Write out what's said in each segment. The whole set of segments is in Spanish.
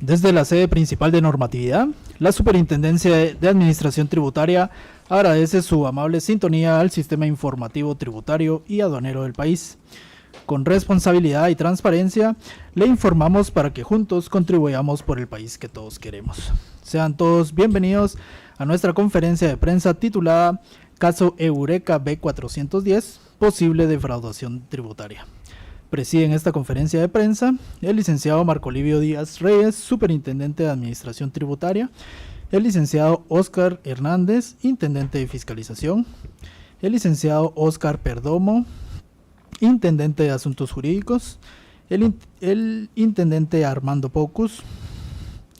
Desde la sede principal de normatividad, la Superintendencia de Administración Tributaria agradece su amable sintonía al sistema informativo tributario y aduanero del país. Con responsabilidad y transparencia, le informamos para que juntos contribuyamos por el país que todos queremos. Sean todos bienvenidos a nuestra conferencia de prensa titulada Caso Eureka B410, posible defraudación tributaria. Preside en esta conferencia de prensa el licenciado Marco Livio Díaz Reyes, Superintendente de Administración Tributaria, el licenciado Óscar Hernández, Intendente de Fiscalización, el licenciado Óscar Perdomo, Intendente de Asuntos Jurídicos, el Intendente Armando Pocus,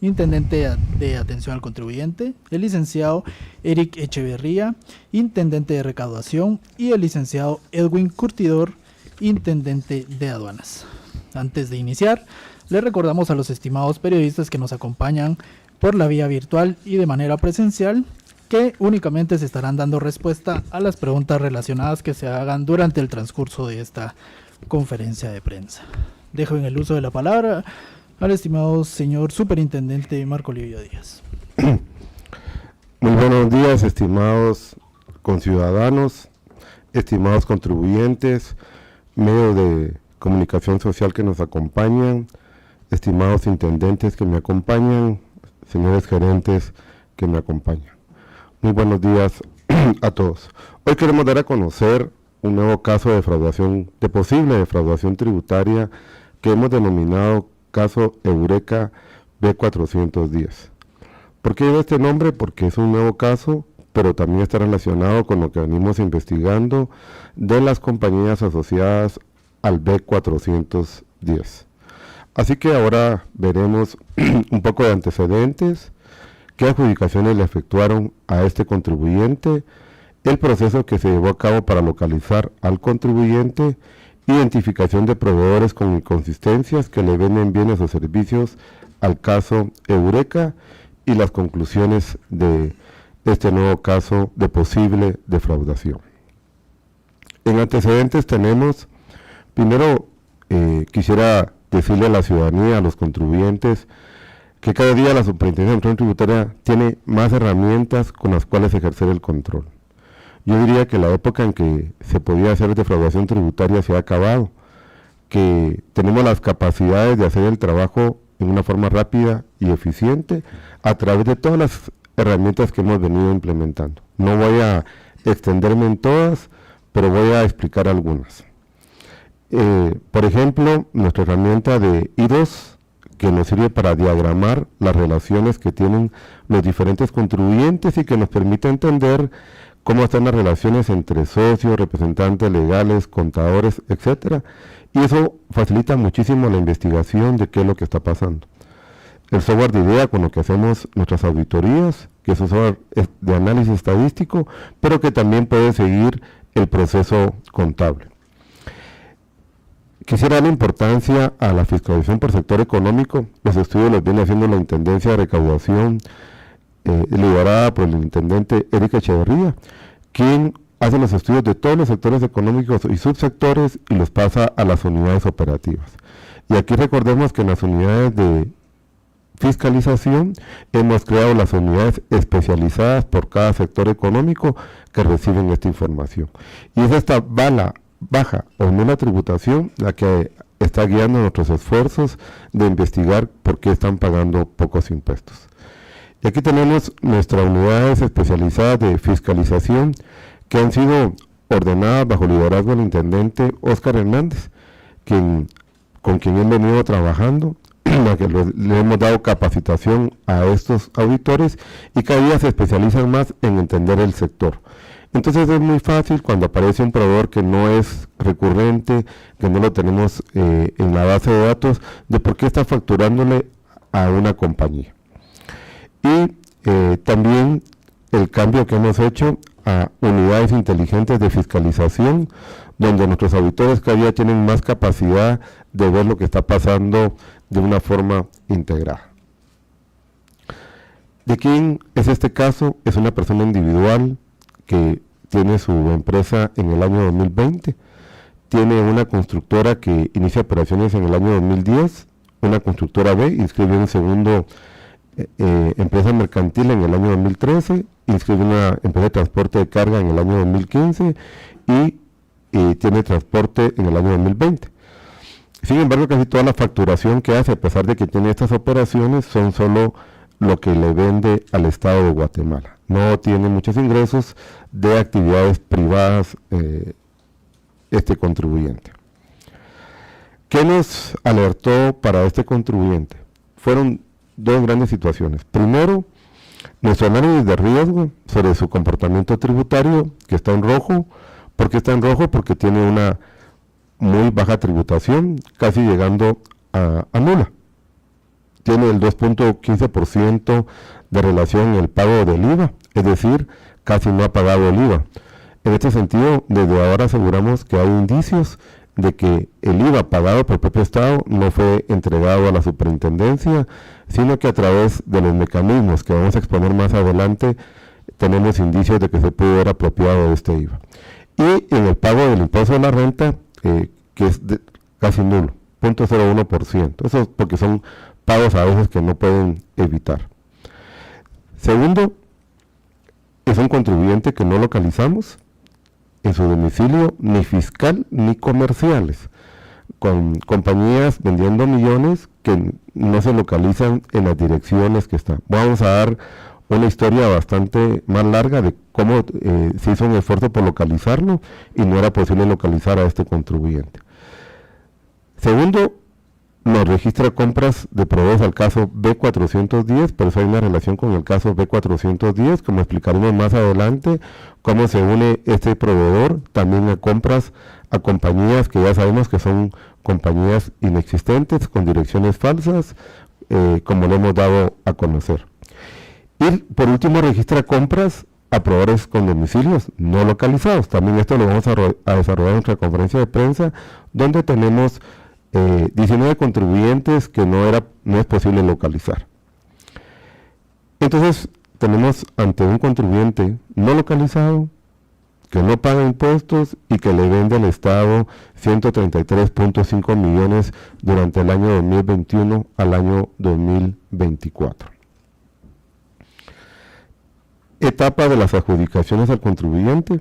Intendente de Atención al Contribuyente, el licenciado Eric Echeverría, Intendente de Recaudación, y el licenciado Edwin Curtidor, Intendente de Aduanas. Antes de iniciar, le recordamos a los estimados periodistas que nos acompañan por la vía virtual y de manera presencial que únicamente se estarán dando respuesta a las preguntas relacionadas que se hagan durante el transcurso de esta conferencia de prensa. Dejo en el uso de la palabra al estimado señor Superintendente Marco Livio Díaz. Muy buenos días, estimados conciudadanos, estimados contribuyentes, medios de comunicación social que nos acompañan, estimados intendentes que me acompañan, señores gerentes que me acompañan. Muy buenos días a todos. Hoy queremos dar a conocer un nuevo caso de defraudación, de posible defraudación tributaria, que hemos denominado caso Eureka B410. ¿Por qué lleva este nombre? Porque es un nuevo caso, pero también está relacionado con lo que venimos investigando de las compañías asociadas al B410. Así que ahora veremos un poco de antecedentes, qué adjudicaciones le efectuaron a este contribuyente, el proceso que se llevó a cabo para localizar al contribuyente, identificación de proveedores con inconsistencias que le venden bienes o servicios al caso Eureka y las conclusiones de este nuevo caso de posible defraudación. En antecedentes tenemos, primero quisiera decirle a la ciudadanía, a los contribuyentes, que cada día la Superintendencia de Administración Tributaria tiene más herramientas con las cuales ejercer el control. Yo diría que la época en que se podía hacer defraudación tributaria se ha acabado, que tenemos las capacidades de hacer el trabajo en una forma rápida y eficiente a través de todas las herramientas que hemos venido implementando. No voy a extenderme en todas, pero voy a explicar algunas. Por ejemplo, nuestra herramienta de I2, que nos sirve para diagramar las relaciones que tienen los diferentes contribuyentes y que nos permite entender cómo están las relaciones entre socios, representantes legales, contadores, etcétera. Y eso facilita muchísimo la investigación de qué es lo que está pasando. El software de IDEA, con lo que hacemos nuestras auditorías, que es un software de análisis estadístico, pero que también puede seguir el proceso contable. Quisiera dar importancia a la fiscalización por sector económico. Los estudios los viene haciendo la Intendencia de Recaudación, liderada por el intendente Eric Echeverría, quien hace los estudios de todos los sectores económicos y subsectores y los pasa a las unidades operativas. Y aquí recordemos que en las unidades de fiscalización hemos creado las unidades especializadas por cada sector económico que reciben esta información. Y es esta baja o nula tributación la que está guiando nuestros esfuerzos de investigar por qué están pagando pocos impuestos. Y aquí tenemos nuestras unidades especializadas de fiscalización que han sido ordenadas bajo liderazgo del intendente Óscar Hernández, con quien he venido trabajando, a que le hemos dado capacitación a estos auditores y cada día se especializan más en entender el sector. Entonces es muy fácil cuando aparece un proveedor que no es recurrente, que no lo tenemos en la base de datos, de por qué está facturándole a una compañía. Y también el cambio que hemos hecho a unidades inteligentes de fiscalización, donde nuestros auditores cada día tienen más capacidad de ver lo que está pasando de una forma integrada. ¿De quién es este caso? Es una persona individual que tiene su empresa en el año 2020, tiene una constructora que inicia operaciones en el año 2010, una constructora B, inscribe un segundo empresa mercantil en el año 2013, inscribe una empresa de transporte de carga en el año 2015 y tiene transporte en el año 2020. Sin embargo, casi toda la facturación que hace, a pesar de que tiene estas operaciones, son solo lo que le vende al Estado de Guatemala. No tiene muchos ingresos de actividades privadas este contribuyente. ¿Qué nos alertó para este contribuyente? Fueron dos grandes situaciones. Primero, nuestro análisis de riesgo sobre su comportamiento tributario, que está en rojo. ¿Por qué está en rojo? Porque tiene una muy baja tributación, casi llegando a nula. Tiene el 2.15% de relación en el pago del IVA, es decir, casi no ha pagado el IVA. En este sentido, desde ahora aseguramos que hay indicios de que el IVA pagado por el propio Estado no fue entregado a la superintendencia, sino que a través de los mecanismos que vamos a exponer más adelante, tenemos indicios de que se pudo haber apropiado de este IVA. Y en el pago del impuesto de la renta, que es casi nulo, 0.01%. Eso es porque son pagos a veces que no pueden evitar. Segundo, es un contribuyente que no localizamos en su domicilio ni fiscal ni comerciales, con compañías vendiendo millones que no se localizan en las direcciones que están. Vamos a dar una historia bastante más larga de cómo se hizo un esfuerzo por localizarlo y no era posible localizar a este contribuyente. Segundo, nos registra compras de proveedores al caso B410, pero eso hay una relación con el caso B410, como explicaremos más adelante, cómo se une este proveedor también a compras a compañías que ya sabemos que son compañías inexistentes, con direcciones falsas, como lo hemos dado a conocer. Y por último registra compras a proveedores con domicilios no localizados. También esto lo vamos a desarrollar en nuestra conferencia de prensa, donde tenemos 19 contribuyentes que no es posible localizar. Entonces tenemos ante un contribuyente no localizado, que no paga impuestos y que le vende al Estado 133.5 millones durante el año 2021 al año 2024. Etapa de las adjudicaciones al contribuyente.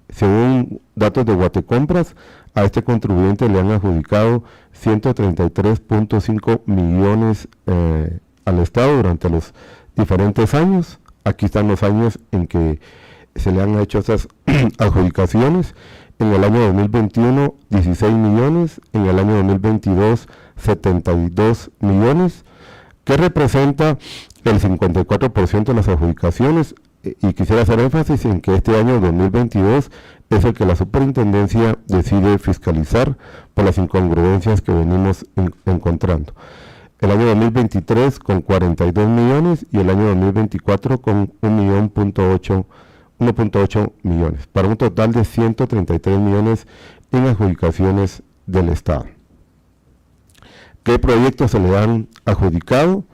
Según datos de Guatecompras, a este contribuyente le han adjudicado 133.5 millones al Estado durante los diferentes años. Aquí están los años en que se le han hecho esas adjudicaciones. En el año 2021, 16 millones. En el año 2022, 72 millones, que representa el 54% de las adjudicaciones. Y quisiera hacer énfasis en que este año 2022 es el que la superintendencia decide fiscalizar por las incongruencias que venimos encontrando. El año 2023 con 42 millones y el año 2024 con 1.8 millones, para un total de 133 millones en adjudicaciones del Estado. ¿Qué proyectos se le han adjudicado?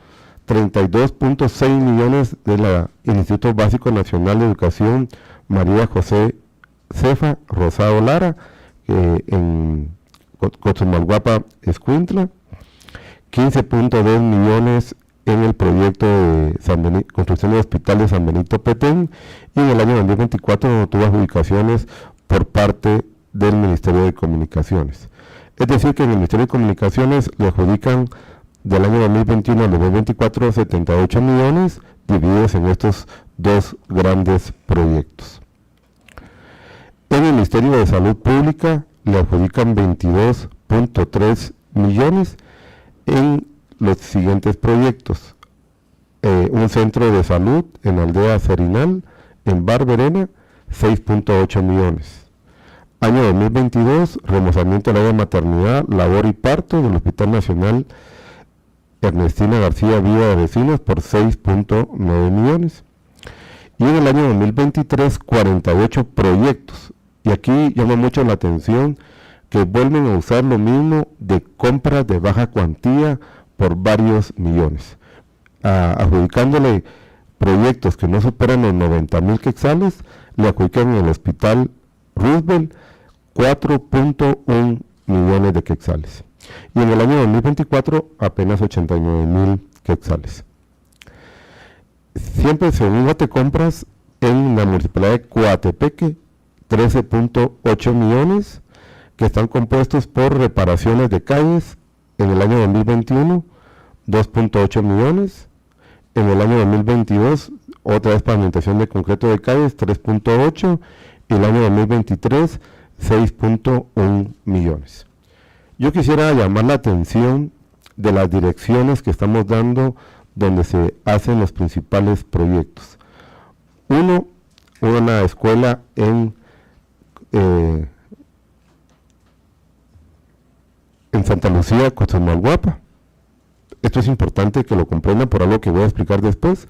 32.6 millones del Instituto Básico Nacional de Educación María José Cefa Rosado Lara, en Cochumalguapa, Escuintla. 15.2 millones en el proyecto de construcción del Hospital de San Benito Petén, y en el año 2024 tuvo adjudicaciones por parte del Ministerio de Comunicaciones. Es decir, que en el Ministerio de Comunicaciones le adjudican del año 2021 al 2024 78 millones divididos en estos dos grandes proyectos. En el Ministerio de Salud Pública le adjudican 22.3 millones en los siguientes proyectos. Un centro de salud en Aldea Serinal, en Barberena, 6.8 millones. Año 2022, remozamiento del área de maternidad, labor y parto del Hospital Nacional Ernestina García Vida de Vecinos por 6.9 millones. Y en el año 2023, 48 proyectos. Y aquí llama mucho la atención que vuelven a usar lo mismo de compras de baja cuantía por varios millones, adjudicándole proyectos que no superan los 90,000 quetzales. Le adjudican en el Hospital Roosevelt 4.1 millones de quetzales. y en el año 2024 apenas 89,000 quetzales. Siempre según Guatecompras, en la municipalidad de Coatepeque, 13.8 millones que están compuestos por reparaciones de calles en el año 2021, 2.8 millones, en el año 2022 otra vez pavimentación de concreto de calles, 3.8, y el año 2023 6.1 millones. Yo quisiera llamar la atención de las direcciones que estamos dando donde se hacen los principales proyectos. Uno, una escuela en Santa Lucía, Costamalguapa. Esto es importante que lo comprendan por algo que voy a explicar después.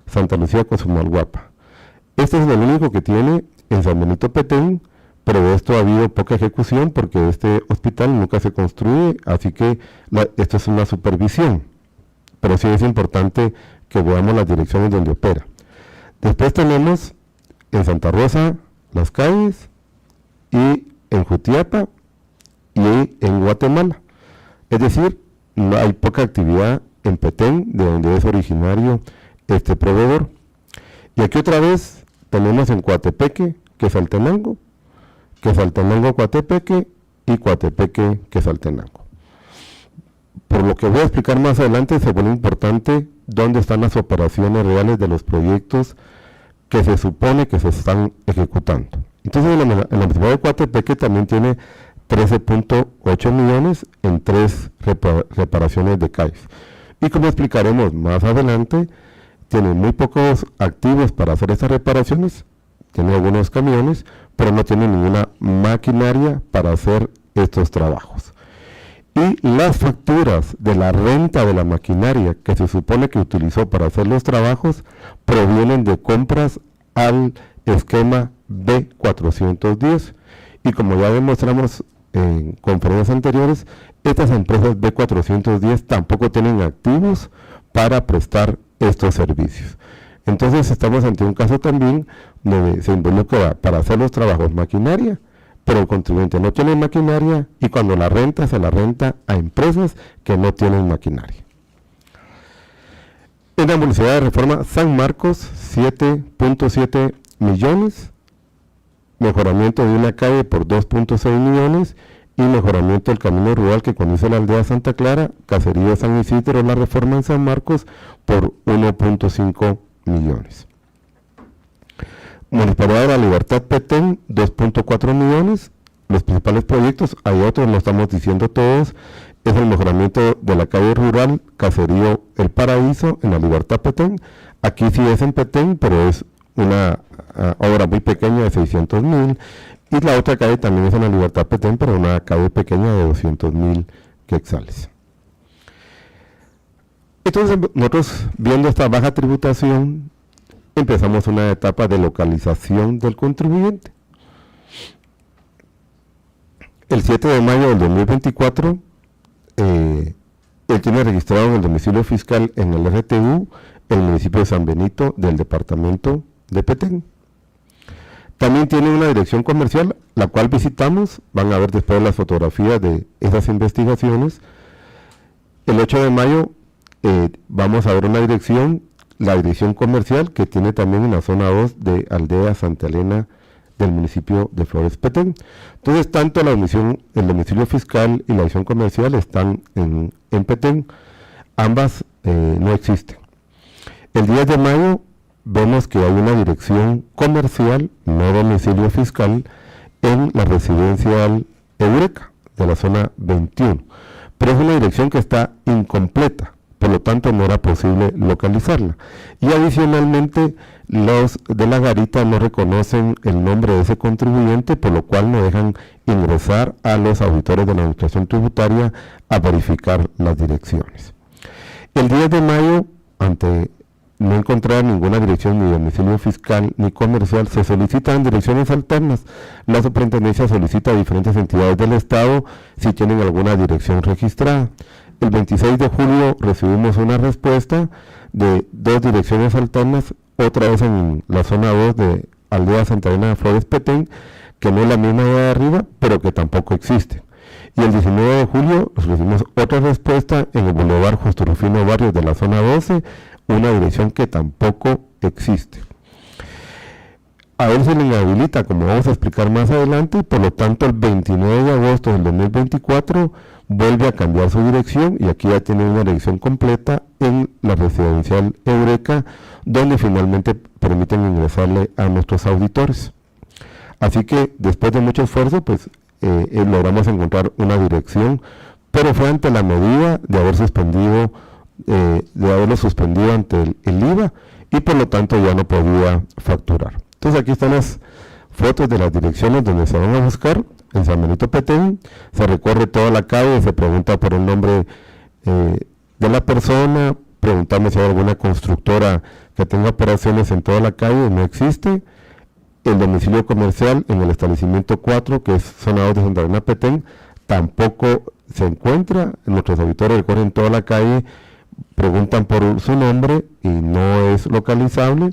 Santa Lucía, Costamalguapa. Este es el único que tiene en San Benito Petén, pero de esto ha habido poca ejecución porque este hospital nunca se construye, así que esto es una supervisión. Pero sí es importante que veamos las direcciones donde opera. Después tenemos en Santa Rosa, Las Calles, y en Jutiapa, y en Guatemala. Es decir, no hay poca actividad en Petén, de donde es originario este proveedor. Y aquí otra vez tenemos en Coatepeque, Quetzaltenango, Coatepeque, y Coatepeque, Quetzaltenango. Por lo que voy a explicar más adelante, se vuelve importante dónde están las operaciones reales de los proyectos que se supone que se están ejecutando. Entonces, en la municipalidad de Coatepeque también tiene 13.8 millones en 3 reparaciones de calles. Y como explicaremos más adelante, tiene muy pocos activos para hacer estas reparaciones, tiene algunos camiones, pero no tiene ninguna maquinaria para hacer estos trabajos. Y las facturas de la renta de la maquinaria que se supone que utilizó para hacer los trabajos provienen de compras al esquema B410. Y como ya demostramos en conferencias anteriores, estas empresas B410 tampoco tienen activos para prestar estos servicios. Entonces estamos ante un caso también donde se involucra para hacer los trabajos maquinaria, pero el contribuyente no tiene maquinaria y cuando la renta se la renta a empresas que no tienen maquinaria. En la Municipalidad de Reforma San Marcos, 7.7 millones, mejoramiento de una calle por 2.6 millones y mejoramiento del camino rural que conduce a la aldea Santa Clara, Caserío San Isidro, la Reforma en San Marcos, por 1.5 millones. Municipalidad de la Libertad Petén, 2.4 millones. Los principales proyectos, hay otros, lo estamos diciendo todos, es el mejoramiento de la calle rural Caserío El Paraíso en la Libertad Petén. Aquí sí es en Petén, pero es una obra muy pequeña de 600,000, y la otra calle también es en la Libertad Petén, pero una calle pequeña de 200,000 quetzales. Entonces nosotros, viendo esta baja tributación, empezamos una etapa de localización del contribuyente. El 7 de mayo del 2024, él tiene registrado en el domicilio fiscal en el RTU el municipio de San Benito del departamento de Petén. También tiene una dirección comercial, la cual visitamos, van a ver después las fotografías de esas investigaciones. El 8 de mayo vamos a ver una dirección, la dirección comercial que tiene también en la zona 2 de Aldea Santa Elena del municipio de Flores Petén. Entonces, tanto el domicilio fiscal y la dirección comercial están en Petén, ambas no existen. El 10 de mayo vemos que hay una dirección comercial, no domicilio fiscal, en la residencial Eureka de la zona 21, pero es una dirección que está incompleta, por lo tanto no era posible localizarla. Y adicionalmente, los de la garita no reconocen el nombre de ese contribuyente, por lo cual no dejan ingresar a los auditores de la administración tributaria a verificar las direcciones. El 10 de mayo, ante no encontrar ninguna dirección ni domicilio fiscal ni comercial, se solicitan direcciones alternas. La superintendencia solicita a diferentes entidades del Estado si tienen alguna dirección registrada. El 26 de julio recibimos una respuesta de 2 direcciones alternas, otra vez en la zona 2 de Aldea Santa Elena de Flores Petén, que no es la misma de arriba, pero que tampoco existe. Y el 19 de julio recibimos otra respuesta en el Boulevard Justo Rufino Barrios de la zona 12, una dirección que tampoco existe. A él se le inhabilita, como vamos a explicar más adelante, y por lo tanto el 29 de agosto del 2024 vuelve a cambiar su dirección y aquí ya tiene una dirección completa en la residencial Eureka, donde finalmente permiten ingresarle a nuestros auditores. Así que después de mucho esfuerzo, pues logramos encontrar una dirección, pero fue ante la medida de haberlo suspendido ante el IVA y por lo tanto ya no podía facturar. Entonces aquí están las fotos de las direcciones donde se van a buscar. En San Benito Petén se recorre toda la calle, se pregunta por el nombre de la persona, preguntamos si hay alguna constructora que tenga operaciones en toda la calle, no existe. El domicilio comercial en el establecimiento 4, que es zona 2 de Santa Elena Petén, tampoco se encuentra. Nuestros auditores recorren toda la calle, preguntan por su nombre y no es localizable.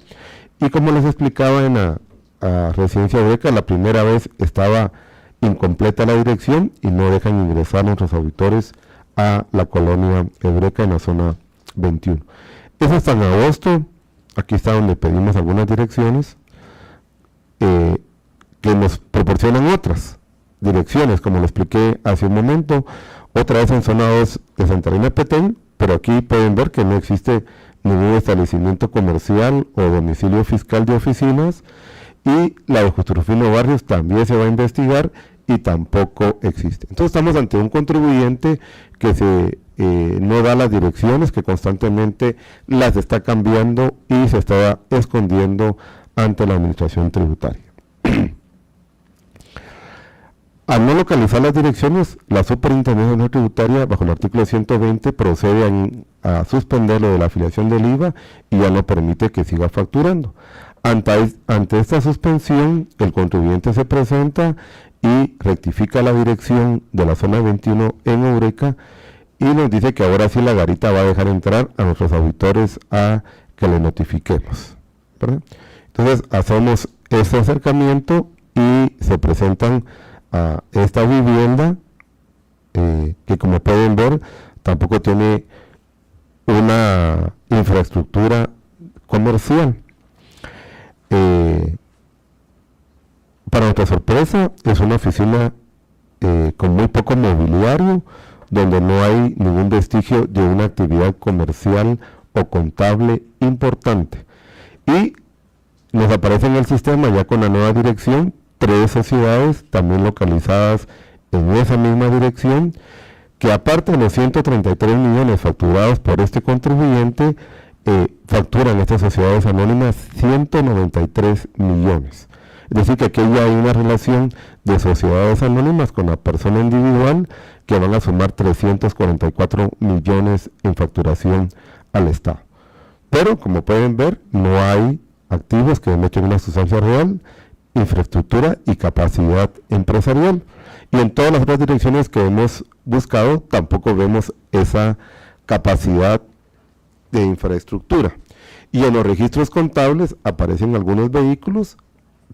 Y como les explicaba en la residencia Eureka, la primera vez estaba incompleta la dirección y no dejan ingresar a nuestros auditores a la colonia Eureka en la zona 21. Es hasta en agosto, aquí está donde pedimos algunas direcciones, que nos proporcionan otras direcciones, como lo expliqué hace un momento, otra vez en zona 2 de Santa Elena Petén, pero aquí pueden ver que no existe ningún establecimiento comercial o domicilio fiscal de oficinas, y la de Justo Rufino Barrios también se va a investigar y tampoco existe. Entonces estamos ante un contribuyente que no da las direcciones, que constantemente las está cambiando y se está escondiendo ante la administración tributaria. Al no localizar las direcciones, la Superintendencia Tributaria, bajo el artículo 120, procede a suspenderlo de la afiliación del IVA y ya no permite que siga facturando. Ante esta suspensión, el contribuyente se presenta y rectifica la dirección de la zona 21 en Eureka y nos dice que ahora sí la garita va a dejar entrar a nuestros auditores a que le notifiquemos, ¿verdad? Entonces hacemos este acercamiento y se presentan a esta vivienda que, como pueden ver, tampoco tiene una infraestructura comercial. Para nuestra sorpresa, es una oficina con muy poco mobiliario, donde no hay ningún vestigio de una actividad comercial o contable importante. Y nos aparece en el sistema, ya con la nueva dirección, 3 sociedades también localizadas en esa misma dirección, que aparte de los 133 millones facturados por este contribuyente, facturan estas sociedades anónimas 193 millones. Es decir, que aquí ya hay una relación de sociedades anónimas con la persona individual que van a sumar 344 millones en facturación al Estado. Pero, como pueden ver, no hay activos que demuestren una sustancia real, infraestructura y capacidad empresarial. Y en todas las otras direcciones que hemos buscado tampoco vemos esa capacidad de infraestructura. Y en los registros contables aparecen algunos vehículos,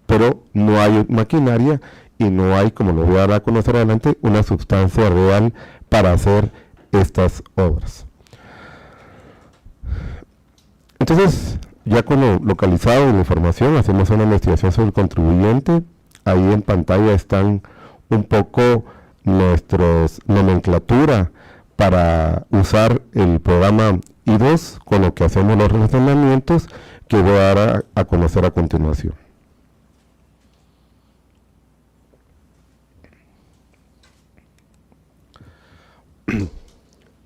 pero no hay maquinaria y no hay, como lo voy a dar a conocer adelante, una sustancia real para hacer estas obras. Entonces, ya con lo localizado y la información, hacemos una investigación sobre el contribuyente. Ahí en pantalla están un poco nuestros nomenclatura para usar el programa I2, con lo que hacemos los relacionamientos que voy a dar a conocer a continuación.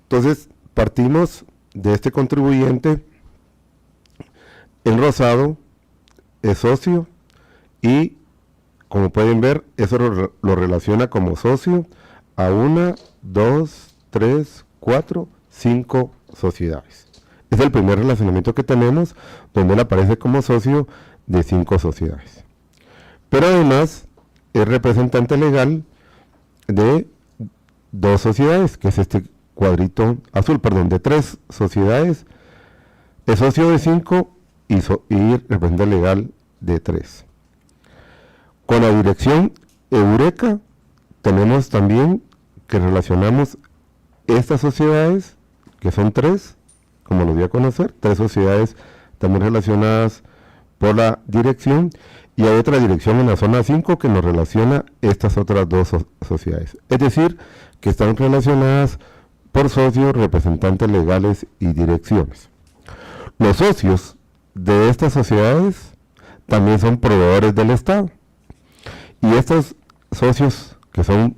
Entonces, partimos de este contribuyente. El rosado es socio y, como pueden ver, eso lo relaciona como socio a 1, 2, 3, 4, 5 sociedades. Es el primer relacionamiento que tenemos donde él aparece como socio de 5 sociedades. Pero además es representante legal de 2 sociedades, que es este cuadrito azul, de 3 sociedades, es socio de 5 y representante legal de 3. Con la dirección Eureka tenemos también que relacionamos estas sociedades, que son 3, como lo di a conocer, 3 sociedades también relacionadas por la dirección, y hay otra dirección en la zona 5 que nos relaciona estas otras 2 sociedades. Es decir, que están relacionadas por socios, representantes legales y direcciones. Los socios de estas sociedades también son proveedores del Estado. Y estos socios que son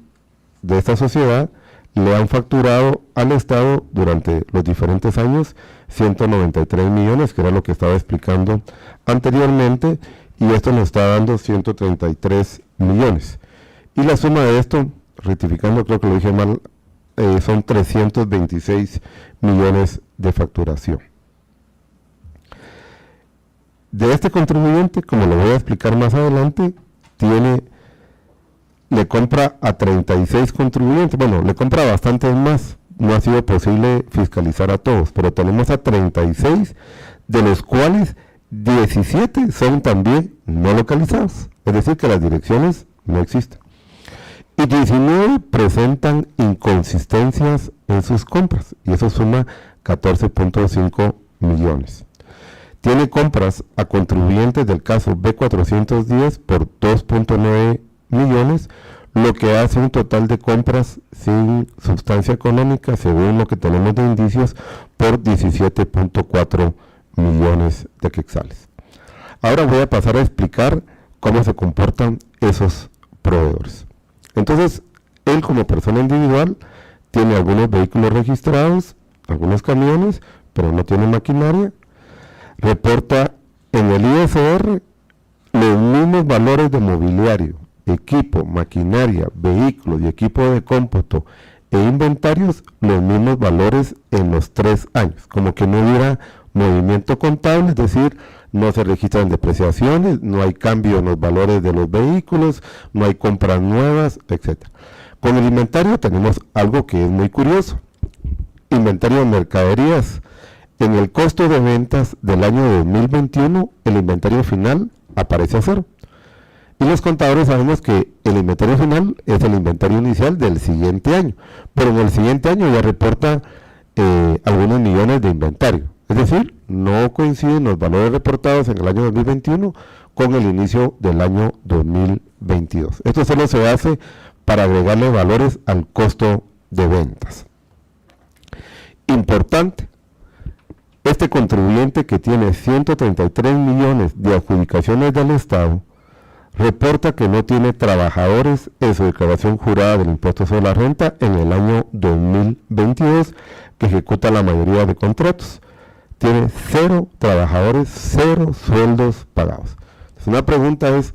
de esta sociedad le han facturado al Estado durante los diferentes años 193 millones, que era lo que estaba explicando anteriormente, y esto nos está dando 133 millones. Y la suma de esto, rectificando, creo que lo dije mal, son 326 millones de facturación. De este contribuyente, como lo voy a explicar más adelante, le compra a 36 contribuyentes, bueno, le compra bastantes más, no ha sido posible fiscalizar a todos, pero tenemos a 36, de los cuales 17 son también no localizados, es decir, que las direcciones no existen. Y 19 presentan inconsistencias en sus compras, y eso suma 14.5 millones. Tiene compras a contribuyentes del caso B410 por 2.9 millones, lo que hace un total de compras sin sustancia económica, según lo que tenemos de indicios, por 17.4 millones de quetzales. Ahora voy a pasar a explicar cómo se comportan esos proveedores. Entonces, él como persona individual tiene algunos vehículos registrados, algunos camiones, pero no tiene maquinaria. Reporta en el ISR los mismos valores de mobiliario, equipo, maquinaria, vehículos y equipo de cómputo e inventarios, los mismos valores en los 3 años, como que no hubiera movimiento contable, es decir, no se registran depreciaciones, no hay cambio en los valores de los vehículos, no hay compras nuevas, etc. Con el inventario tenemos algo que es muy curioso. Inventario de mercaderías. En el costo de ventas del año 2021, el inventario final aparece a 0. Y los contadores sabemos que el inventario final es el inventario inicial del siguiente año, pero en el siguiente año ya reporta algunos millones de inventario. Es decir, no coinciden los valores reportados en el año 2021 con el inicio del año 2022. Esto solo se hace para agregarle valores al costo de ventas. Importante, este contribuyente que tiene 133 millones de adjudicaciones del Estado, reporta que no tiene trabajadores en su declaración jurada del impuesto sobre la renta en el año 2022, que ejecuta la mayoría de contratos. Tiene 0 trabajadores, 0 sueldos pagados. Entonces, una pregunta es,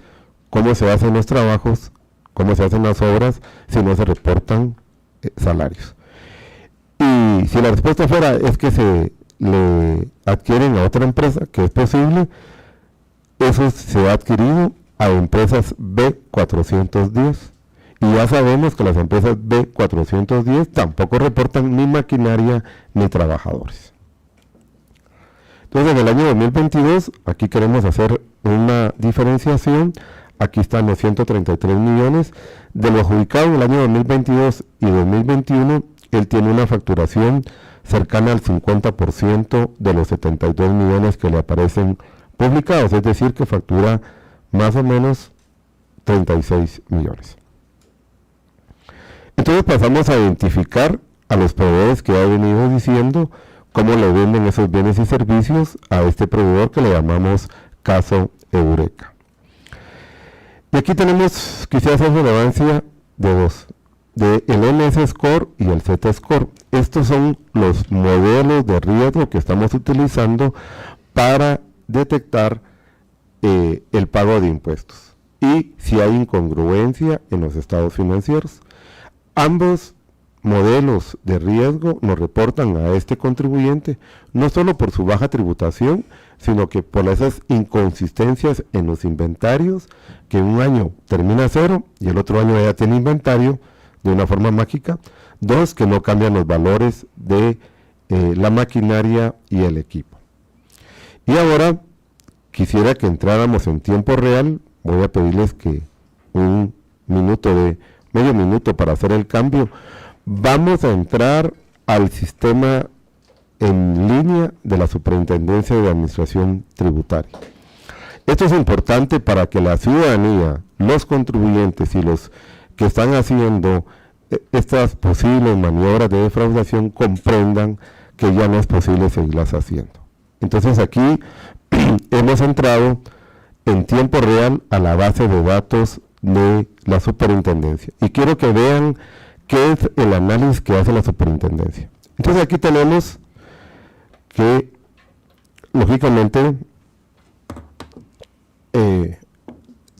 ¿cómo se hacen los trabajos, cómo se hacen las obras si no se reportan salarios? Y si la respuesta fuera es que se le adquieren a otra empresa, que es posible, eso se ha adquirido a empresas B410, y ya sabemos que las empresas B410 tampoco reportan ni maquinaria ni trabajadores. Entonces, en el año 2022, aquí queremos hacer una diferenciación. Aquí están los 133 millones. De lo adjudicado en el año 2022 y 2021, él tiene una facturación cercana al 50% de los 72 millones que le aparecen publicados, es decir, que factura más o menos 36 millones. Entonces pasamos a identificar a los proveedores que ha venido diciendo cómo le venden esos bienes y servicios a este proveedor que le llamamos caso Eureka. Y aquí tenemos, quisiera hacer relevancia de 2, del MS Score y el Z Score. Estos son los modelos de riesgo que estamos utilizando para detectar el pago de impuestos y si hay incongruencia en los estados financieros. Ambos modelos de riesgo nos reportan a este contribuyente no solo por su baja tributación, sino que por esas inconsistencias en los inventarios, que un año termina 0 y el otro año ya tiene inventario de una forma mágica. 2, que no cambian los valores de la maquinaria y el equipo. Y ahora quisiera que entráramos en tiempo real. Voy a pedirles que medio minuto para hacer el cambio, vamos a entrar al sistema en línea de la Superintendencia de Administración Tributaria. Esto es importante para que la ciudadanía, los contribuyentes y los que están haciendo estas posibles maniobras de defraudación comprendan que ya no es posible seguirlas haciendo. Entonces aquí hemos entrado en tiempo real a la base de datos de la superintendencia. Y quiero que vean qué es el análisis que hace la superintendencia. Entonces aquí tenemos que, lógicamente,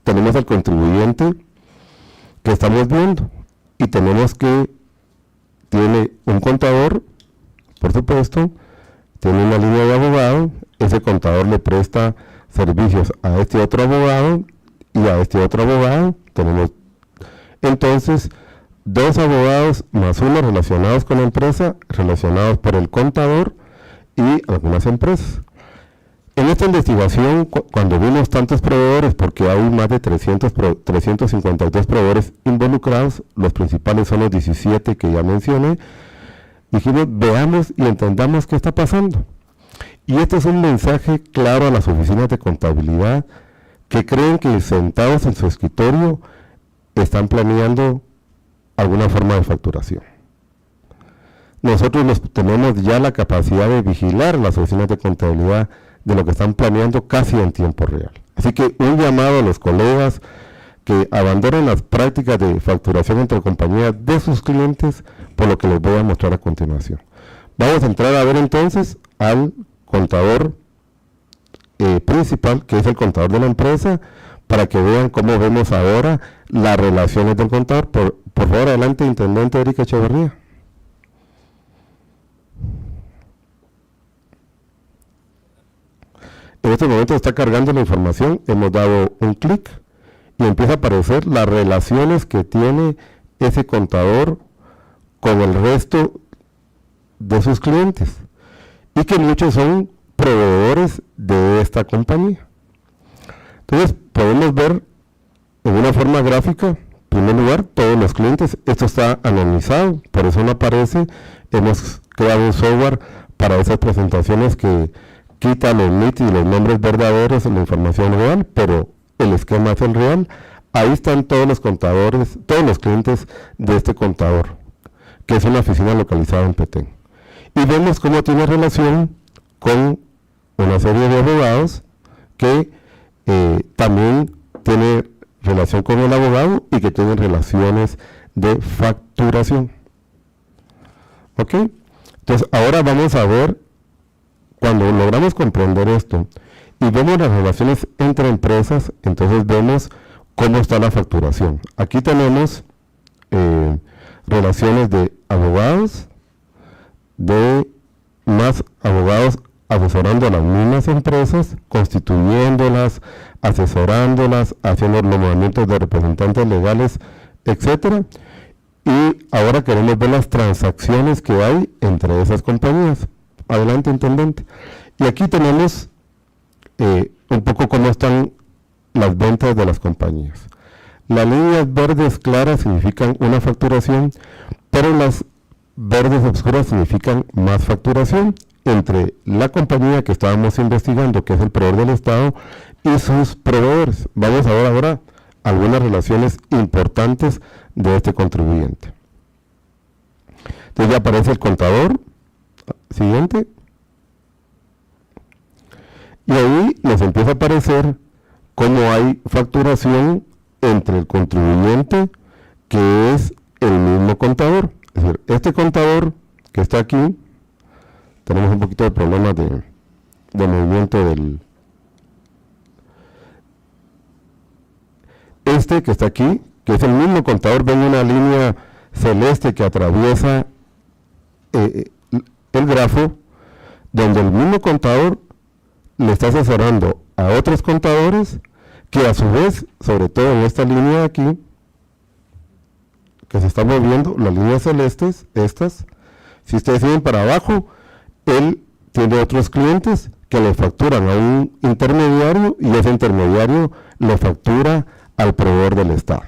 tenemos al contribuyente que estamos viendo y tenemos que tiene un contador, por supuesto, tiene una línea de abogado, ese contador le presta servicios a este otro abogado y a este otro abogado. Tenemos entonces 2 abogados más 1 relacionados con la empresa, relacionados por el contador y algunas empresas. En esta investigación, cuando vimos tantos proveedores, porque hay más de 352 proveedores involucrados, los principales son los 17 que ya mencioné, dijimos, veamos y entendamos qué está pasando. Y este es un mensaje claro a las oficinas de contabilidad que creen que sentados en su escritorio están planeando alguna forma de facturación. Nosotros tenemos ya la capacidad de vigilar las oficinas de contabilidad de lo que están planeando casi en tiempo real. Así que un llamado a los colegas que abandonen las prácticas de facturación entre compañías de sus clientes, por lo que les voy a mostrar a continuación. Vamos a entrar a ver entonces al contador principal, que es el contador de la empresa, para que vean cómo vemos ahora las relaciones del contador. Por favor, adelante, Intendente Erika Echeverría. En este momento está cargando la información, hemos dado un clic y empieza a aparecer las relaciones que tiene ese contador con el resto de sus clientes y que muchos son proveedores de esta compañía. Entonces podemos ver en una forma gráfica, en primer lugar, todos los clientes. Esto está anonimizado, por eso no aparece. Hemos creado un software para esas presentaciones que quita los NIT y los nombres verdaderos en la información real, pero el esquema es el real. Ahí están todos los contadores, todos los clientes de este contador, que es una oficina localizada en Petén. Y vemos cómo tiene relación con una serie de abogados que también tiene relación con el abogado y que tienen relaciones de facturación. ¿Ok? Entonces ahora vamos a ver, cuando logramos comprender esto y vemos las relaciones entre empresas, entonces vemos cómo está la facturación. Aquí tenemos relaciones de abogados, de más abogados asesorando a las mismas empresas, constituyéndolas, asesorándolas, haciendo los movimientos de representantes legales, etcétera. Y ahora queremos ver las transacciones que hay entre esas compañías. Adelante, Intendente. Y aquí tenemos un poco cómo están las ventas de las compañías. Las líneas verdes claras significan una facturación, pero las verdes oscuras significan más facturación entre la compañía que estábamos investigando, que es el proveedor del Estado, y sus proveedores. Vamos a ver ahora algunas relaciones importantes de este contribuyente. Entonces ya aparece el contador. Siguiente. Y ahí nos empieza a aparecer cómo hay facturación entre el contribuyente, que es el mismo contador. Es decir, este contador que está aquí, tenemos un poquito de problemas de movimiento del... Este que está aquí, que es el mismo contador, ven una línea celeste que atraviesa el grafo, donde el mismo contador le está asesorando a otros contadores que a su vez, sobre todo en esta línea de aquí, que se está moviendo, las líneas celestes, estas, si ustedes siguen para abajo, él tiene otros clientes que le facturan a un intermediario y ese intermediario le factura al proveedor del Estado.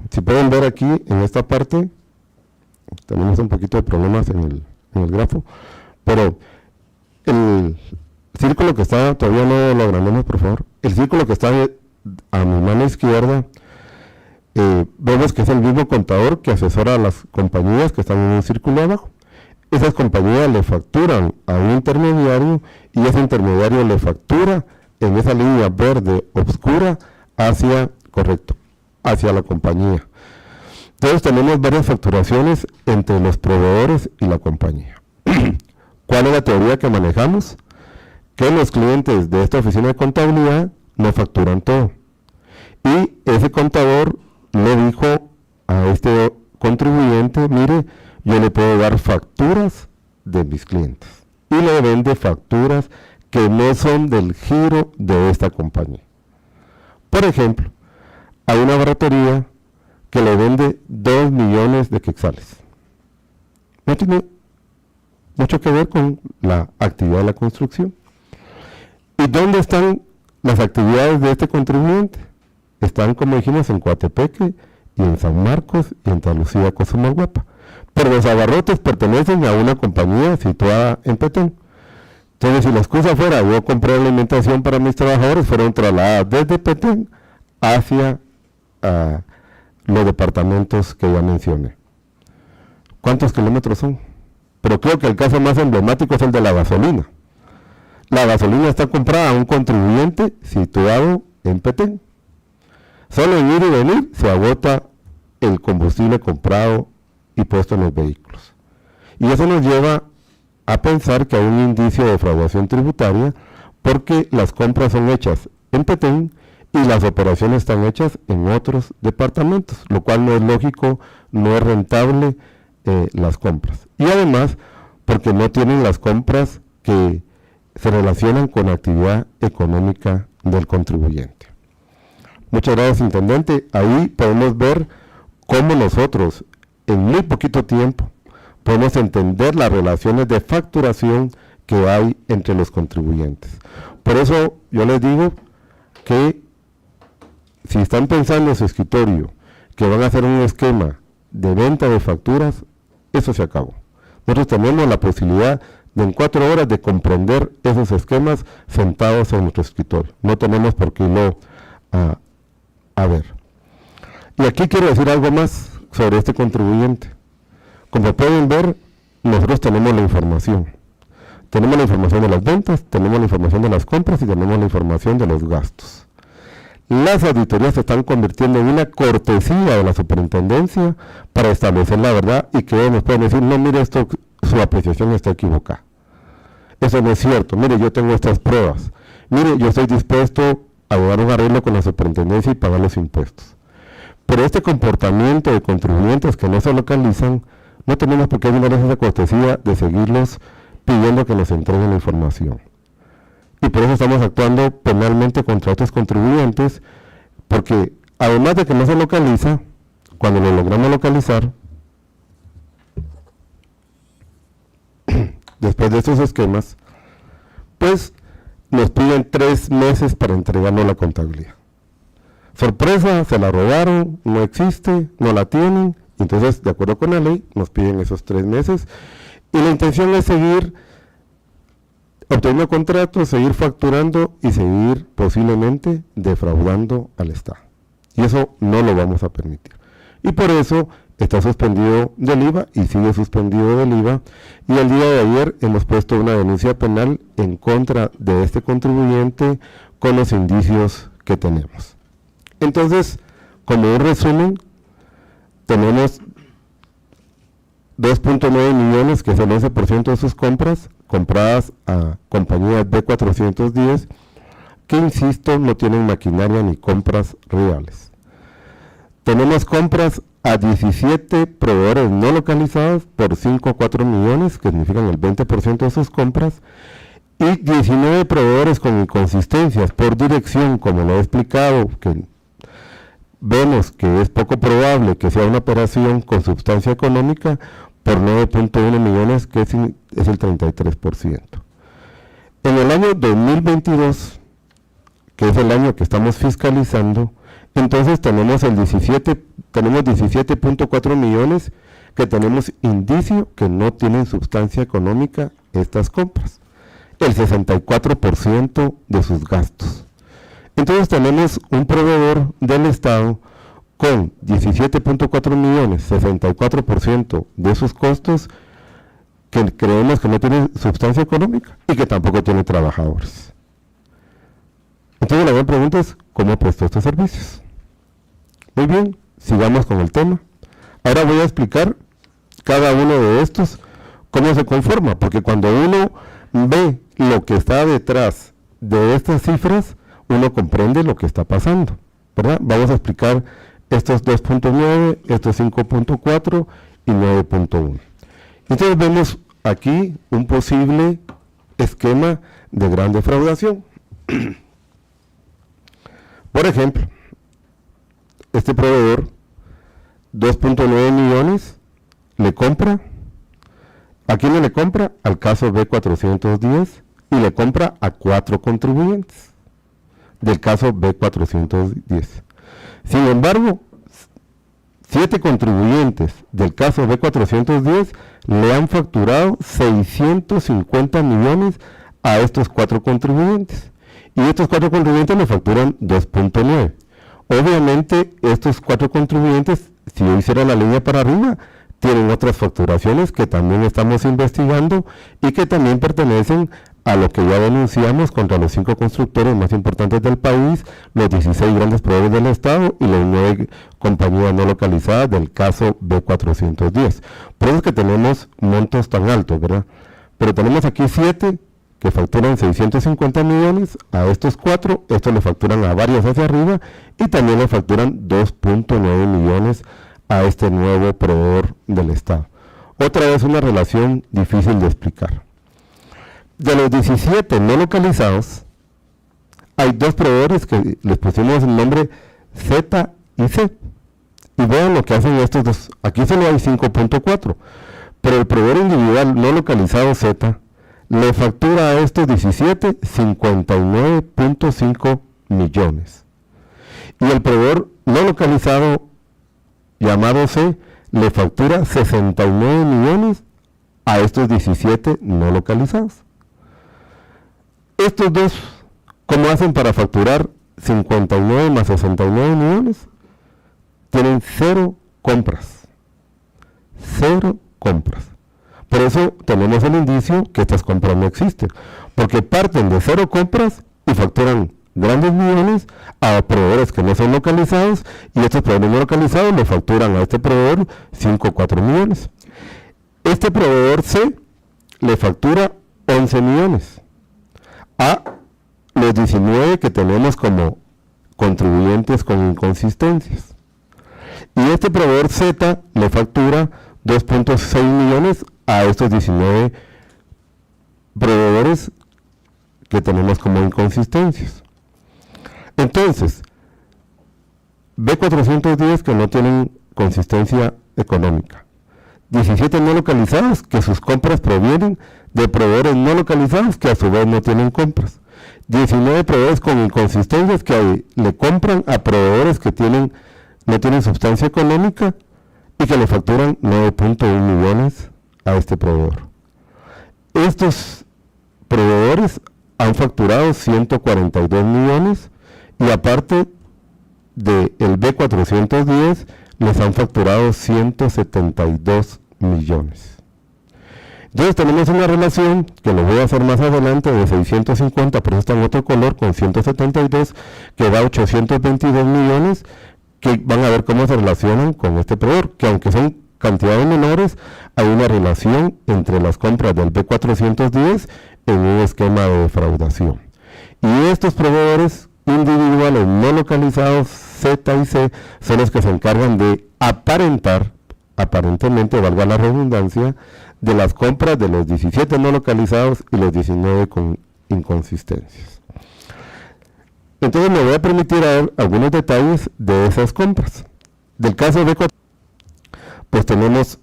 Si pueden ver aquí en esta parte, tenemos un poquito de problemas en el grafo, pero el círculo que está, todavía no lo agrandemos por favor, el círculo que está a mi mano izquierda, vemos que es el mismo contador que asesora a las compañías que están en un círculo abajo. Esas compañías le facturan a un intermediario y ese intermediario le factura en esa línea verde oscura hacia la compañía. Entonces tenemos varias facturaciones entre los proveedores y la compañía. ¿Cuál es la teoría que manejamos? Que los clientes de esta oficina de contabilidad no facturan todo. Y ese contador le dijo a este contribuyente, mire, yo le puedo dar facturas de mis clientes. Y le vende facturas que no son del giro de esta compañía. Por ejemplo, hay una barrotería que le vende 2 millones de quetzales. No tiene mucho que ver con la actividad de la construcción. ¿Y dónde están las actividades de este contribuyente? Están, como dijimos, en Coatepeque y en San Marcos y en Santa Lucía, Cozumalguapa. Pero los abarrotes pertenecen a una compañía situada en Petén. Entonces, si la excusa fuera, yo compré la alimentación para mis trabajadores, fueron trasladadas desde Petén hacia los departamentos que ya mencioné. ¿Cuántos kilómetros son? Pero creo que el caso más emblemático es el de la gasolina. La gasolina está comprada a un contribuyente situado en Petén. Solo en ir y venir se agota el combustible comprado y puesto en los vehículos. Y eso nos lleva a pensar que hay un indicio de defraudación tributaria porque las compras son hechas en Petén y las operaciones están hechas en otros departamentos, lo cual no es lógico, no es rentable las compras. Y además, porque no tienen las compras que se relacionan con la actividad económica del contribuyente. Muchas gracias, intendente. Ahí podemos ver cómo nosotros, en muy poquito tiempo, podemos entender las relaciones de facturación que hay entre los contribuyentes. Por eso yo les digo que si están pensando en su escritorio que van a hacer un esquema de venta de facturas, eso se acabó. Nosotros tenemos la posibilidad de en 4 horas de comprender esos esquemas sentados en nuestro escritorio. No tenemos por qué irlo a ver. Y aquí quiero decir algo más sobre este contribuyente. Como pueden ver, nosotros tenemos la información. Tenemos la información de las ventas, tenemos la información de las compras y tenemos la información de los gastos. Las auditorías se están convirtiendo en una cortesía de la superintendencia para establecer la verdad y que ellos nos pueden decir, no, mire, esto, su apreciación está equivocada. Eso no es cierto. Mire, yo tengo estas pruebas. Mire, yo estoy dispuesto a llevar un arreglo con la superintendencia y pagar los impuestos. Pero este comportamiento de contribuyentes que no se localizan, no tenemos por qué darles esa cortesía de seguirlos pidiendo que nos entreguen la información. Y por eso estamos actuando penalmente contra estos contribuyentes, porque además de que no se localiza, cuando lo logramos localizar, después de estos esquemas, pues nos piden 3 meses para entregarnos la contabilidad. Sorpresa, se la robaron, no existe, no la tienen, entonces de acuerdo con la ley nos piden esos 3 meses y la intención es seguir obteniendo contratos, seguir facturando y seguir posiblemente defraudando al Estado. Y eso no lo vamos a permitir. Y por eso está suspendido del IVA y sigue suspendido del IVA. Y el día de ayer hemos puesto una denuncia penal en contra de este contribuyente con los indicios que tenemos. Entonces, como un resumen, tenemos 2.9 millones, que es el 11% de sus compras, compradas a compañías B410, que insisto, no tienen maquinaria ni compras reales. Tenemos compras a 17 proveedores no localizados por 5,4 millones, que significan el 20% de sus compras, y 19 proveedores con inconsistencias por dirección, como lo he explicado, que vemos que es poco probable que sea una operación con sustancia económica, por 9.1 millones, que es el 33%. En el año 2022, que es el año que estamos fiscalizando, entonces tenemos 17.4 millones que tenemos indicio que no tienen sustancia económica estas compras, el 64% de sus gastos. Entonces tenemos un proveedor del Estado con 17.4 millones, 64% de sus costos, que creemos que no tiene sustancia económica y que tampoco tiene trabajadores. Entonces la gran pregunta es, ¿cómo prestó estos servicios? Muy bien, sigamos con el tema. Ahora voy a explicar cada uno de estos, cómo se conforma, porque cuando uno ve lo que está detrás de estas cifras, uno comprende lo que está pasando, ¿verdad? Vamos a explicar estos 2.9, estos 5.4 y 9.1. Entonces vemos aquí un posible esquema de gran defraudación. Por ejemplo, este proveedor, 2.9 millones, le compra. ¿A quién le compra? Al caso B410 y le compra a 4 contribuyentes del caso B410. Sin embargo, 7 contribuyentes del caso B410 le han facturado 650 millones a estos 4 contribuyentes. Y estos 4 contribuyentes le facturan 2.9. Obviamente, estos 4 contribuyentes, si yo hiciera la línea para arriba, tienen otras facturaciones que también estamos investigando y que también pertenecen a lo que ya denunciamos contra los 5 constructores más importantes del país, los 16 grandes proveedores del Estado y las 9 compañías no localizadas del caso B410. Por eso es que tenemos montos tan altos, ¿verdad? Pero tenemos aquí 7 que facturan 650 millones, a estos 4, estos le facturan a varios hacia arriba y también le facturan 2.9 millones a este nuevo proveedor del Estado. Otra vez una relación difícil de explicar. De los 17 no localizados, hay 2 proveedores que les pusimos el nombre Z y C. Y vean lo que hacen estos 2. Aquí solo hay 5.4, pero el proveedor individual no localizado Z le factura a estos 17 59.5 millones. Y el proveedor no localizado llamado C le factura 69 millones a estos 17 no localizados. Estos 2, ¿cómo hacen para facturar 59 más 69 millones? Tienen 0 compras. 0 compras. Por eso tenemos el indicio que estas compras no existen, porque parten de 0 compras y facturan grandes millones a proveedores que no son localizados, y estos proveedores no localizados le facturan a este proveedor 5 o 4 millones. Este proveedor C le factura 11 millones a los 19 que tenemos como contribuyentes con inconsistencias. Y este proveedor Z le factura 2.6 millones a estos 19 proveedores que tenemos como inconsistencias. Entonces, B410 que no tienen consistencia económica, 17 no localizados que sus compras provienen de proveedores no localizados que a su vez no tienen compras, 19 proveedores con inconsistencias que le compran a proveedores que no tienen sustancia económica y que le facturan 9.1 millones a este proveedor. Estos proveedores han facturado 142 millones y aparte del B410 les han facturado 172 millones. Entonces tenemos una relación que lo voy a hacer más adelante de 650, pero está en otro color, con 172, que da 822 millones, que van a ver cómo se relacionan con este proveedor, que aunque son cantidades menores, hay una relación entre las compras del B410 en un esquema de defraudación. Y estos proveedores individuales no localizados Z y C son los que se encargan de aparentemente, valga la redundancia, de las compras de los 17 no localizados y los 19 con inconsistencias. Entonces me voy a permitir dar algunos detalles de esas compras. Del caso B4, pues tenemos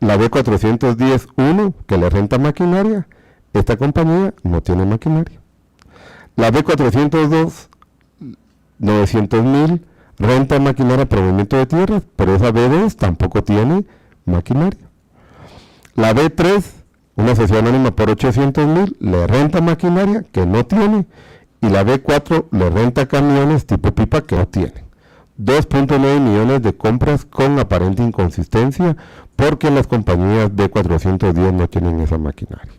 la B410-1 que le renta maquinaria. Esta compañía no tiene maquinaria. La B402, 900,000, renta maquinaria por movimiento de tierras, pero esa B2 tampoco tiene maquinaria. La B3, una sociedad anónima por 800,000, le renta maquinaria que no tiene, y la B4 le renta camiones tipo pipa que no tienen. 2.9 millones de compras con aparente inconsistencia porque las compañías B410 no tienen esa maquinaria.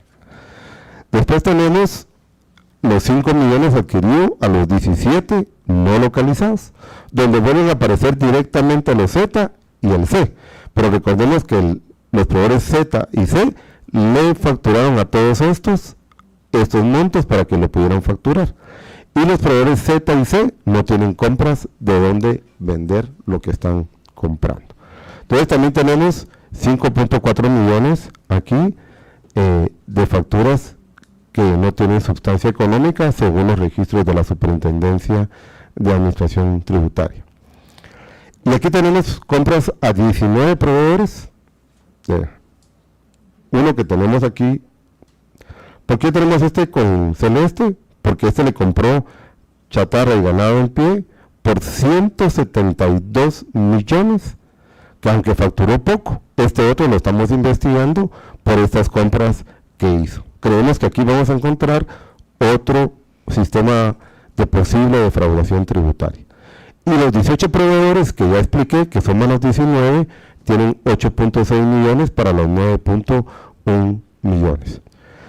Después tenemos los 5 millones adquiridos a los 17 no localizados, donde vuelven a aparecer directamente los Z y el C. Pero recordemos que los proveedores Z y C le facturaron a todos estos montos para que lo pudieran facturar. Y los proveedores Z y C no tienen compras de dónde vender lo que están comprando. Entonces también tenemos 5.4 millones aquí de facturas que no tienen sustancia económica según los registros de la Superintendencia de Administración Tributaria. Y aquí tenemos compras a 19 proveedores. Uno que tenemos aquí. ¿Por qué tenemos este con celeste? Porque este le compró chatarra y ganado en pie por 172 millones, que aunque facturó poco, este otro lo estamos investigando por estas compras que hizo. Creemos que aquí vamos a encontrar otro sistema de posible defraudación tributaria. Y los 18 proveedores que ya expliqué, que son menos 19, tienen 8.6 millones para los 9.1 millones.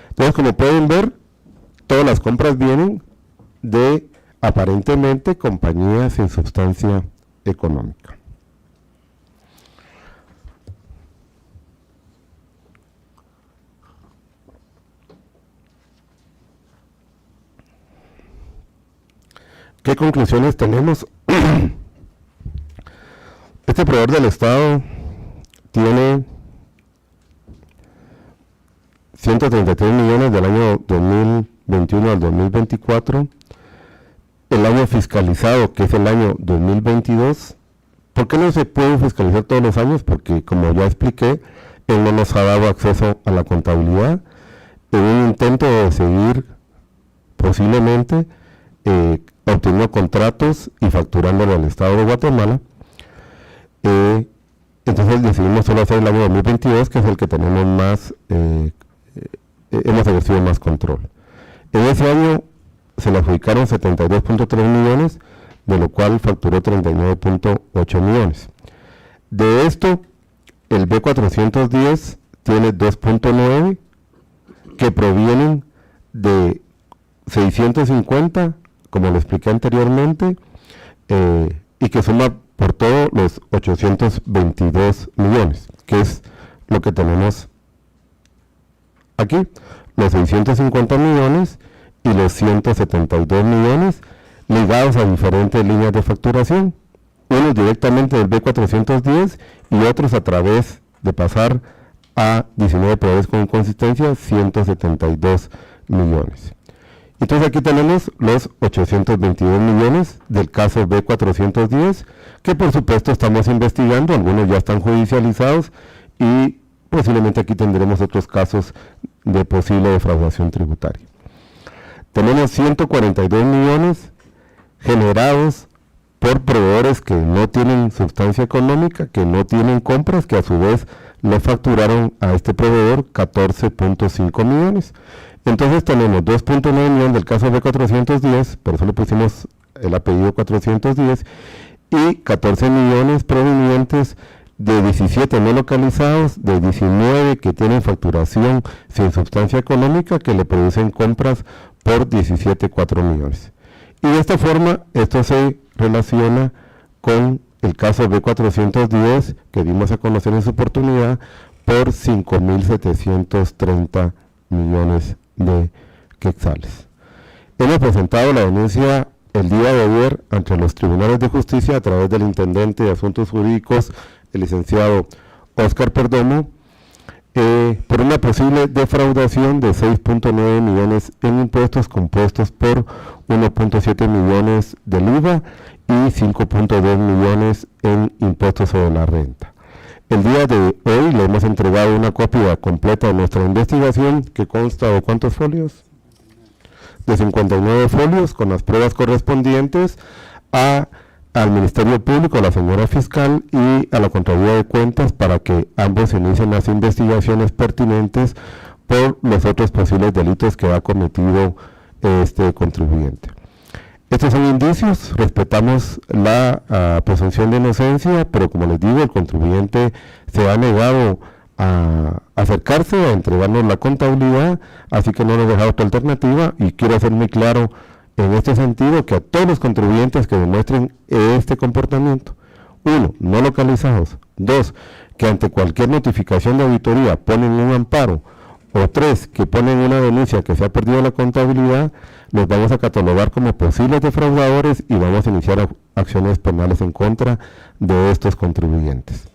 Entonces, como pueden ver, todas las compras vienen de aparentemente compañías sin sustancia económica. ¿Qué conclusiones tenemos? Este proveedor del Estado tiene 133 millones del año 2021 al 2024. El año fiscalizado, que es el año 2022. ¿Por qué no se puede fiscalizar todos los años? Porque, como ya expliqué, él no nos ha dado acceso a la contabilidad en un intento de seguir posiblemente obteniendo contratos y facturándolo al Estado de Guatemala. Entonces decidimos solo hacer el año 2022, que es el que tenemos más, hemos ejercido más control. En ese año se le adjudicaron 72.3 millones, de lo cual facturó 39.8 millones. De esto, el B410 tiene 2.9 que provienen de 650, como lo expliqué anteriormente, y que suma por todo los 822 millones, que es lo que tenemos aquí, los 650 millones y los 172 millones ligados a diferentes líneas de facturación, unos directamente del B410 y otros a través de pasar a 19 proveedores con inconsistencia, 172 millones. Entonces aquí tenemos los 822 millones del caso B410, que por supuesto estamos investigando, algunos ya están judicializados y posiblemente aquí tendremos otros casos de posible defraudación tributaria. Tenemos 142 millones generados por proveedores que no tienen sustancia económica, que no tienen compras, que a su vez le facturaron a este proveedor 14.5 millones. Entonces tenemos 2.9 millones del caso B410, por eso le pusimos el apellido 410, y 14 millones provenientes de 17 no localizados, de 19 que tienen facturación sin sustancia económica, que le producen compras por 17.4 millones. Y de esta forma, esto se relaciona con el caso B410, que dimos a conocer en su oportunidad, por 5.730 millones de quetzales. Hemos presentado la denuncia el día de ayer ante los tribunales de justicia a través del intendente de asuntos jurídicos, el licenciado Óscar Perdomo, por una posible defraudación de 6.9 millones en impuestos compuestos por 1.7 millones del IVA y 5.2 millones en impuestos sobre la renta. El día de hoy le hemos entregado una copia completa de nuestra investigación, que consta de ¿cuántos folios? De 59 folios, con las pruebas correspondientes a al Ministerio Público, a la señora fiscal y a la Contraloría de Cuentas para que ambos inicien las investigaciones pertinentes por los otros posibles delitos que ha cometido este contribuyente. Estos son indicios, respetamos la presunción de inocencia, pero como les digo, el contribuyente se ha negado a acercarse, a entregarnos la contabilidad, así que no nos deja otra alternativa, y quiero hacer muy claro en este sentido que a todos los contribuyentes que demuestren este comportamiento, 1, no localizados, 2, que ante cualquier notificación de auditoría ponen un amparo, o 3, que ponen una denuncia que se ha perdido la contabilidad, los vamos a catalogar como posibles defraudadores y vamos a iniciar acciones penales en contra de estos contribuyentes.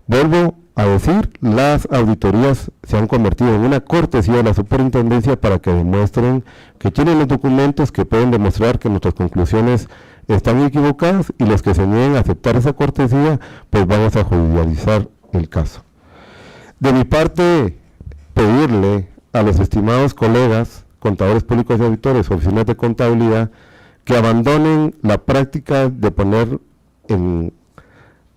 Vuelvo a decir, las auditorías se han convertido en una cortesía de la superintendencia para que demuestren que tienen los documentos que pueden demostrar que nuestras conclusiones están equivocadas, y los que se nieguen a aceptar esa cortesía, pues vamos a judicializar el caso. De mi parte, pedirle a los estimados colegas, contadores públicos y auditores, oficinas de contabilidad, que abandonen la práctica de poner en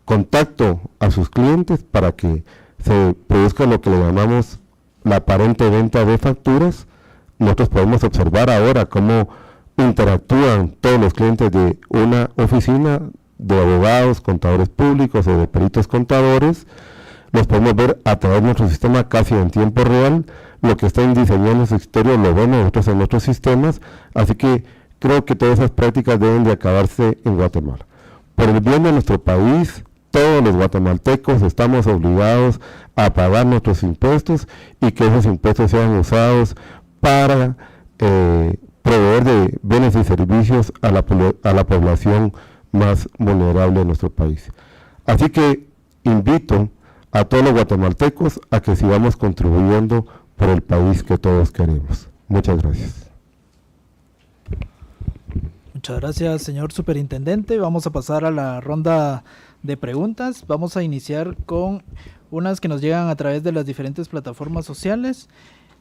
contacto a sus clientes para que se produzca lo que le llamamos la aparente venta de facturas. Nosotros podemos observar ahora cómo interactúan todos los clientes de una oficina de abogados, contadores públicos o de peritos contadores. Los podemos ver a través de nuestro sistema casi en tiempo real. Lo que están diseñando en su exterior lo vemos nosotros en nuestros sistemas, así que creo que todas esas prácticas deben de acabarse en Guatemala. Por el bien de nuestro país, todos los guatemaltecos estamos obligados a pagar nuestros impuestos y que esos impuestos sean usados para proveer de bienes y servicios a la población más vulnerable de nuestro país. Así que invito a todos los guatemaltecos a que sigamos contribuyendo por el país que todos queremos. Muchas gracias. Muchas gracias, señor superintendente. Vamos a pasar a la ronda de preguntas. Vamos a iniciar con unas que nos llegan a través de las diferentes plataformas sociales.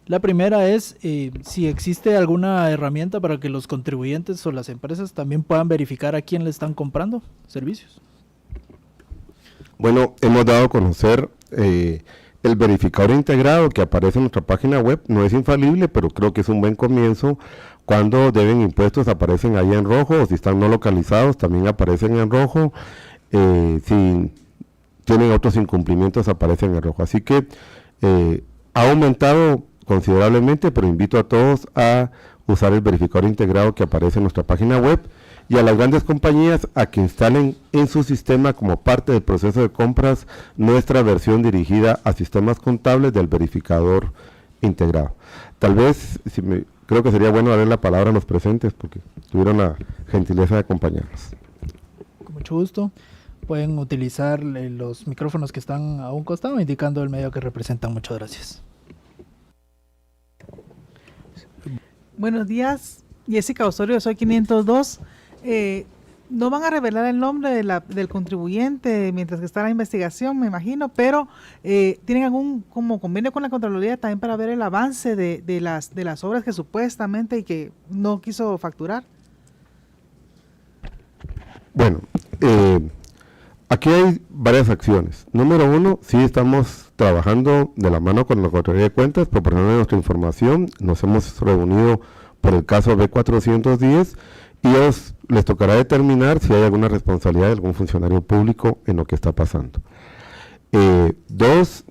La primera es si existe alguna herramienta para que los contribuyentes o las empresas también puedan verificar a quién le están comprando servicios. Bueno, hemos dado a conocer el verificador integrado que aparece en nuestra página web. No es infalible, pero creo que es un buen comienzo. Cuando deben impuestos aparecen ahí en rojo, o si están no localizados también aparecen en rojo. Si tienen otros incumplimientos aparecen en rojo. Así que ha aumentado considerablemente, pero invito a todos a usar el verificador integrado que aparece en nuestra página web, y a las grandes compañías a que instalen en su sistema como parte del proceso de compras nuestra versión dirigida a sistemas contables del verificador integrado. Tal vez, creo que sería bueno darle la palabra a los presentes porque tuvieron la gentileza de acompañarnos. Con mucho gusto. Pueden utilizar los micrófonos que están a un costado indicando el medio que representan. Muchas gracias. Buenos días, Jessica Osorio, soy 502. No van a revelar el nombre del contribuyente mientras que está la investigación, me imagino, pero ¿tienen algún como convenio con la Contraloría también para ver el avance de las obras que supuestamente y que no quiso facturar? Bueno, aquí hay varias acciones. Número 1, sí estamos trabajando de la mano con la Contraloría de Cuentas, proporcionando nuestra información. Nos hemos reunido por el caso B410 y les tocará determinar si hay alguna responsabilidad de algún funcionario público en lo que está pasando. 2,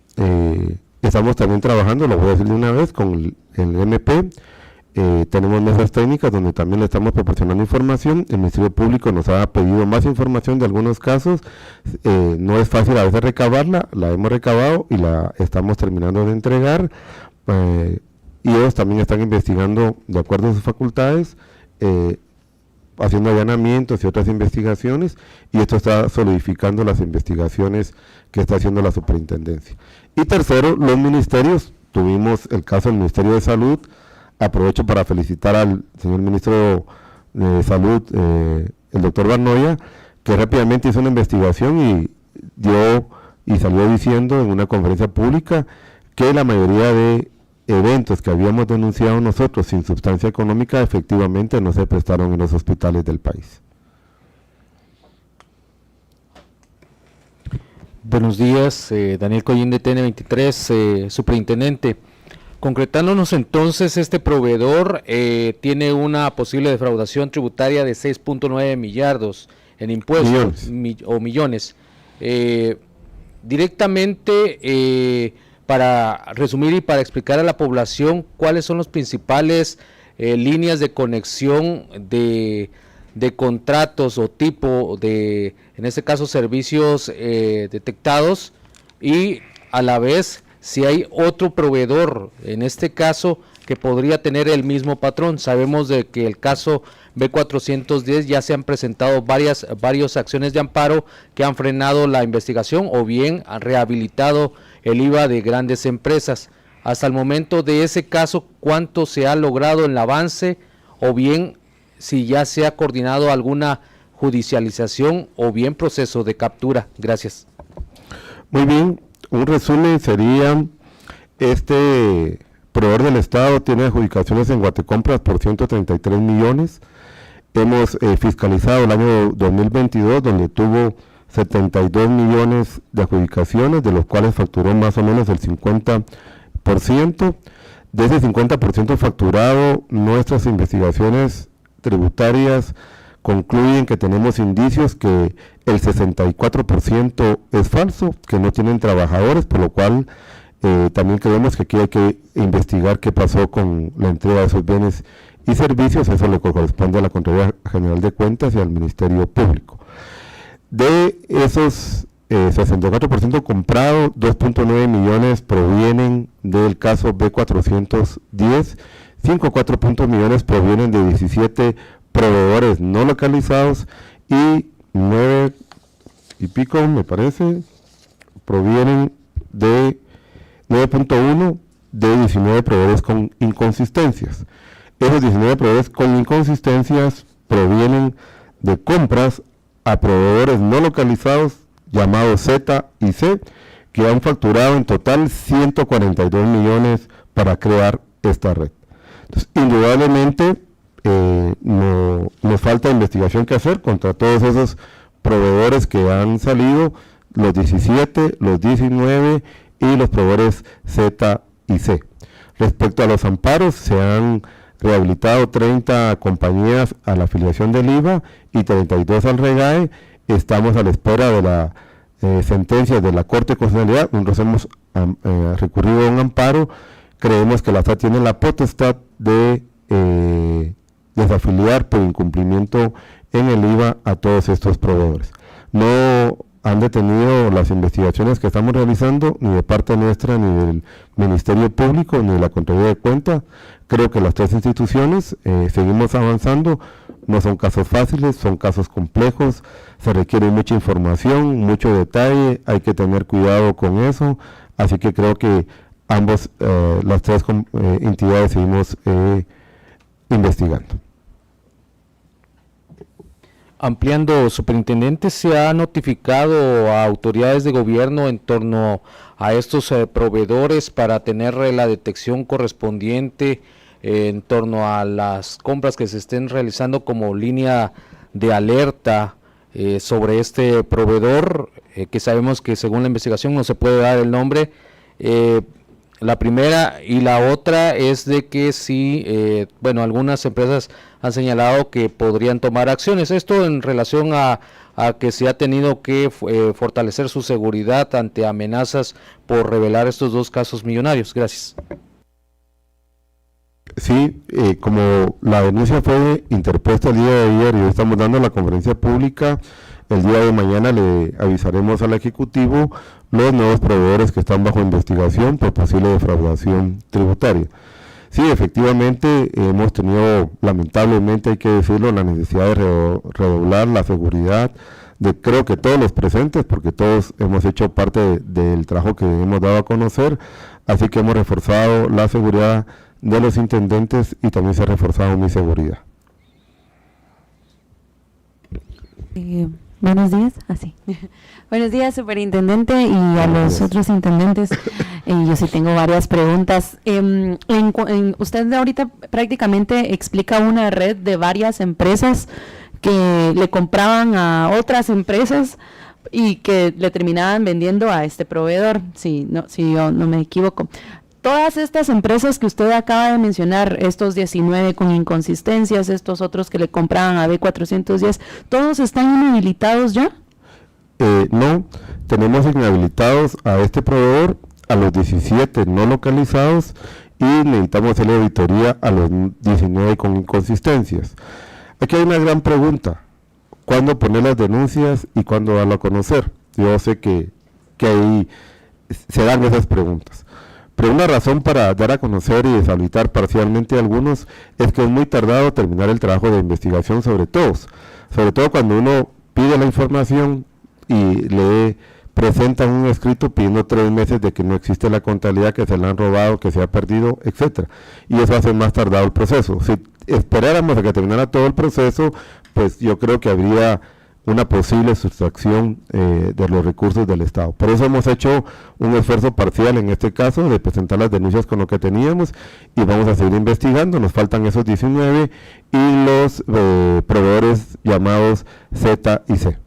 estamos también trabajando, lo voy a decir de una vez, con el MP. Tenemos mesas técnicas donde también le estamos proporcionando información. El Ministerio Público nos ha pedido más información de algunos casos. No es fácil a veces recabarla, la hemos recabado y la estamos terminando de entregar. Y ellos también están investigando de acuerdo a sus facultades, haciendo allanamientos y otras investigaciones, y esto está solidificando las investigaciones que está haciendo la superintendencia. Y tercero, los ministerios. Tuvimos el caso del Ministerio de Salud. Aprovecho para felicitar al señor ministro de Salud, el doctor Barnoya, que rápidamente hizo una investigación y salió diciendo en una conferencia pública que la mayoría de eventos que habíamos denunciado nosotros sin sustancia económica efectivamente no se prestaron en los hospitales del país. Buenos días, Daniel Collín de TN23, superintendente. Concretándonos entonces, este proveedor tiene una posible defraudación tributaria de 6.9 millardos en impuestos millones. Directamente, para resumir y para explicar a la población cuáles son los principales líneas de conexión de contratos o tipo de, en este caso, servicios detectados, y a la vez si hay otro proveedor, en este caso, que podría tener el mismo patrón. Sabemos de que el caso B410 ya se han presentado varias acciones de amparo que han frenado la investigación o bien han rehabilitado el IVA de grandes empresas. Hasta el momento de ese caso, ¿cuánto se ha logrado en el avance, o bien si ya se ha coordinado alguna judicialización o bien proceso de captura? Gracias. Muy bien, un resumen sería, este proveedor del Estado tiene adjudicaciones en Guatecompras por 133 millones. Hemos fiscalizado el año 2022, donde tuvo 72 millones de adjudicaciones, de los cuales facturó más o menos el 50%. De ese 50% facturado, nuestras investigaciones tributarias concluyen que tenemos indicios que el 64% es falso, que no tienen trabajadores, por lo cual también creemos que aquí hay que investigar qué pasó con la entrega de esos bienes y servicios. Eso le corresponde a la Contraloría General de Cuentas y al Ministerio Público. De esos 64% comprado, 2.9 millones provienen del caso B410, 5.4 millones provienen de 17 proveedores no localizados y 9 y pico, me parece, provienen de 9.1 de 19 proveedores con inconsistencias. Esos 19 proveedores con inconsistencias provienen de compras a proveedores no localizados llamados Z y C, que han facturado en total 142 millones para crear esta red. Entonces, indudablemente, nos falta investigación que hacer contra todos esos proveedores que han salido, los 17, los 19 y los proveedores Z y C. Respecto a los amparos, se han rehabilitado 30 compañías a la afiliación del IVA y 32 al REGAE. Estamos a la espera de la sentencia de la Corte de Constitucionalidad. Nosotros hemos recurrido a un amparo. Creemos que la SAT tiene la potestad de desafiliar por incumplimiento en el IVA a todos estos proveedores. No han detenido las investigaciones que estamos realizando, ni de parte nuestra, ni del Ministerio Público, ni de la Contraloría de Cuentas. Creo que las tres instituciones seguimos avanzando. No son casos fáciles, son casos complejos, se requiere mucha información, mucho detalle, hay que tener cuidado con eso, así que creo que las tres entidades seguimos investigando. Ampliando, superintendente, ¿se ha notificado a autoridades de gobierno en torno a estos proveedores para tener la detección correspondiente en torno a las compras que se estén realizando como línea de alerta sobre este proveedor, que sabemos que según la investigación no se puede dar el nombre? La primera, y la otra es de que sí, algunas empresas han señalado que podrían tomar acciones. Esto en relación a que se ha tenido que fortalecer su seguridad ante amenazas por revelar estos dos casos millonarios. Gracias. Sí, como la denuncia fue interpuesta el día de ayer y hoy estamos dando la conferencia pública, el día de mañana le avisaremos al Ejecutivo los nuevos proveedores que están bajo investigación por posible defraudación tributaria. Sí, efectivamente hemos tenido, lamentablemente hay que decirlo, la necesidad de redoblar la seguridad de creo que todos los presentes, porque todos hemos hecho parte del trabajo que hemos dado a conocer, así que hemos reforzado la seguridad de los intendentes y también se ha reforzado mi seguridad. Buenos días, buenos días, superintendente, y a los otros intendentes. Yo sí tengo varias preguntas. Usted ahorita prácticamente explica una red de varias empresas que le compraban a otras empresas y que le terminaban vendiendo a este proveedor, si yo no me equivoco. Todas estas empresas que usted acaba de mencionar, estos 19 con inconsistencias, estos otros que le compraban a B410, ¿todos están inhabilitados ya? No, tenemos inhabilitados a este proveedor, a los 17 no localizados, y necesitamos hacer la auditoría a los 19 con inconsistencias. Aquí hay una gran pregunta: ¿cuándo poner las denuncias y cuándo darlo a conocer? Yo sé que ahí se dan esas preguntas. Pero una razón para dar a conocer y deshabilitar parcialmente a algunos es que es muy tardado terminar el trabajo de investigación sobre todo cuando uno pide la información y le presentan un escrito pidiendo 3 meses de que no existe la contabilidad, que se la han robado, que se ha perdido, etcétera. Y eso hace más tardado el proceso. Si esperáramos a que terminara todo el proceso, pues yo creo que habría una posible sustracción de los recursos del Estado. Por eso hemos hecho un esfuerzo parcial en este caso de presentar las denuncias con lo que teníamos, y vamos a seguir investigando. Nos faltan esos 19 y los proveedores llamados Z y C.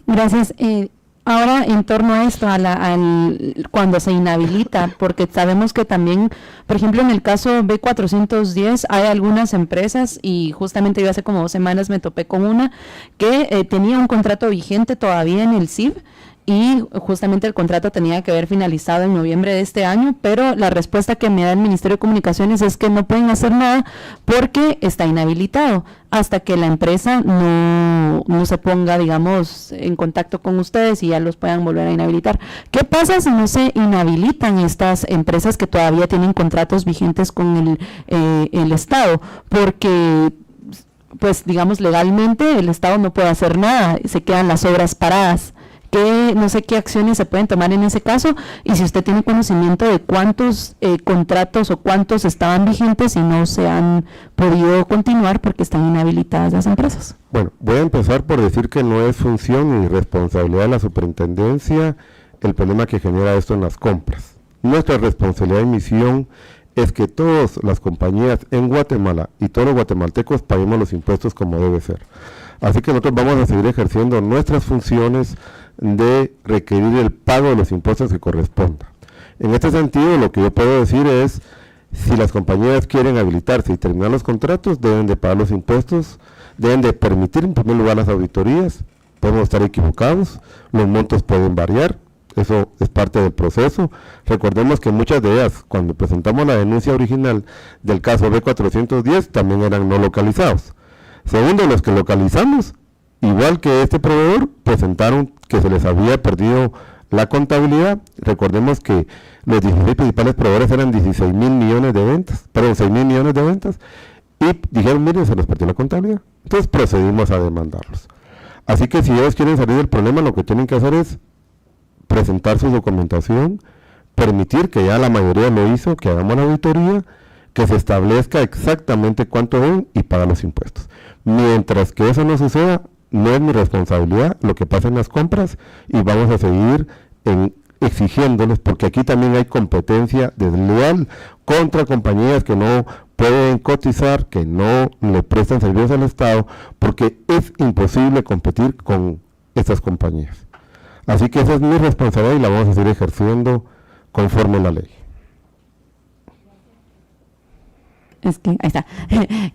Gracias. Ahora, en torno a esto, cuando se inhabilita, porque sabemos que también, por ejemplo, en el caso B410, hay algunas empresas, y justamente yo hace como 2 semanas me topé con una que tenía un contrato vigente todavía en el CIV, y justamente el contrato tenía que haber finalizado en noviembre de este año, pero la respuesta que me da el Ministerio de Comunicaciones es que no pueden hacer nada porque está inhabilitado, hasta que la empresa no se ponga, digamos, en contacto con ustedes y ya los puedan volver a inhabilitar. ¿Qué pasa si no se inhabilitan estas empresas que todavía tienen contratos vigentes con el Estado? Porque, pues, digamos, legalmente el Estado no puede hacer nada, se quedan las obras paradas. No sé qué acciones se pueden tomar en ese caso, y si usted tiene conocimiento de cuántos contratos o cuántos estaban vigentes y no se han podido continuar porque están inhabilitadas las empresas. Bueno, voy a empezar por decir que no es función ni responsabilidad de la superintendencia el problema que genera esto en las compras. Nuestra responsabilidad y misión es que todas las compañías en Guatemala y todos los guatemaltecos paguemos los impuestos como debe ser. Así que nosotros vamos a seguir ejerciendo nuestras funciones de requerir el pago de los impuestos que corresponda. En este sentido, lo que yo puedo decir es, si las compañías quieren habilitarse y terminar los contratos, deben de pagar los impuestos, deben de permitir en primer lugar las auditorías. Podemos estar equivocados, los montos pueden variar, eso es parte del proceso. Recordemos que muchas de ellas, cuando presentamos la denuncia original del caso B410, también eran no localizados. Segundo, los que localizamos, igual que este proveedor, presentaron que se les había perdido la contabilidad. Recordemos que los 16 principales proveedores eran 16 mil millones de ventas, perdón, 6 mil millones de ventas, y dijeron, miren, se les perdió la contabilidad. Entonces procedimos a demandarlos. Así que si ellos quieren salir del problema, lo que tienen que hacer es presentar su documentación, permitir, que ya la mayoría lo hizo, que hagamos la auditoría, que se establezca exactamente cuánto deben y pagar los impuestos. Mientras que eso no suceda, no es mi responsabilidad lo que pasa en las compras, y vamos a seguir exigiéndoles, porque aquí también hay competencia desleal contra compañías que no pueden cotizar, que no le prestan servicios al Estado, porque es imposible competir con estas compañías. Así que esa es mi responsabilidad y la vamos a seguir ejerciendo conforme a la ley. Ahí está.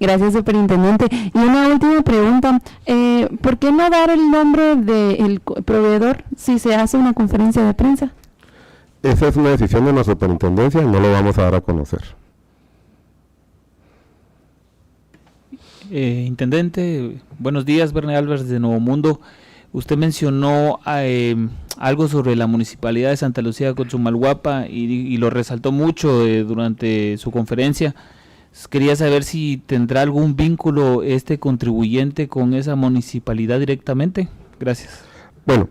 Gracias, superintendente. Y una última pregunta, ¿por qué no dar el nombre del proveedor si se hace una conferencia de prensa? Esa es una decisión de la superintendencia y no lo vamos a dar a conocer. Intendente, buenos días, Bernie Álvarez de Nuevo Mundo. Usted mencionó algo sobre la Municipalidad de Santa Lucía Cochumalguapa y lo resaltó mucho durante su conferencia. Quería saber si tendrá algún vínculo este contribuyente con esa municipalidad directamente. Gracias. Bueno,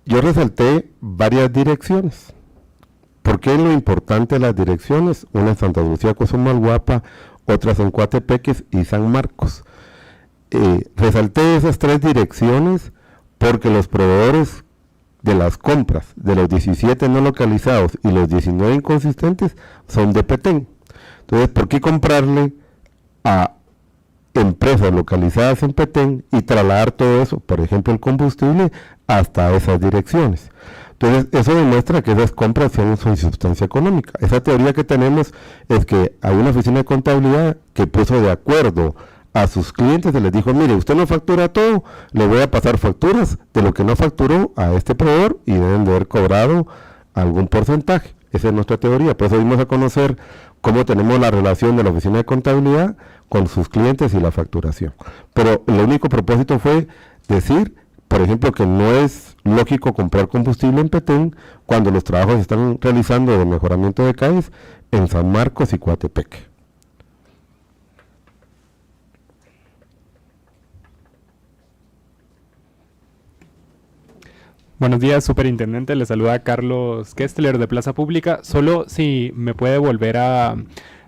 yo resalté varias direcciones. ¿Por qué lo importante de las direcciones? Una en Santa Lucía Cochumalguapa, otras en Coatepeques y San Marcos. Resalté esas 3 direcciones porque los proveedores de las compras de los 17 no localizados y los 19 inconsistentes son de Petén. Entonces, ¿por qué comprarle a empresas localizadas en Petén y trasladar todo eso, por ejemplo el combustible, hasta esas direcciones. Entonces, eso demuestra que esas compras tienen su sustancia económica. Esa teoría que tenemos es que hay una oficina de contabilidad que puso de acuerdo a sus clientes y les dijo, mire, usted no factura todo, le voy a pasar facturas de lo que no facturó a este proveedor y deben de haber cobrado algún porcentaje. Esa es nuestra teoría. Por eso dimos a conocer cómo tenemos la relación de la oficina de contabilidad con sus clientes y la facturación. Pero el único propósito fue decir, por ejemplo, que no es lógico comprar combustible en Petén cuando los trabajos se están realizando de mejoramiento de calles en San Marcos y Coatepeque. Buenos días, superintendente. Le saluda Carlos Kestler de Plaza Pública. Solo si me puede volver a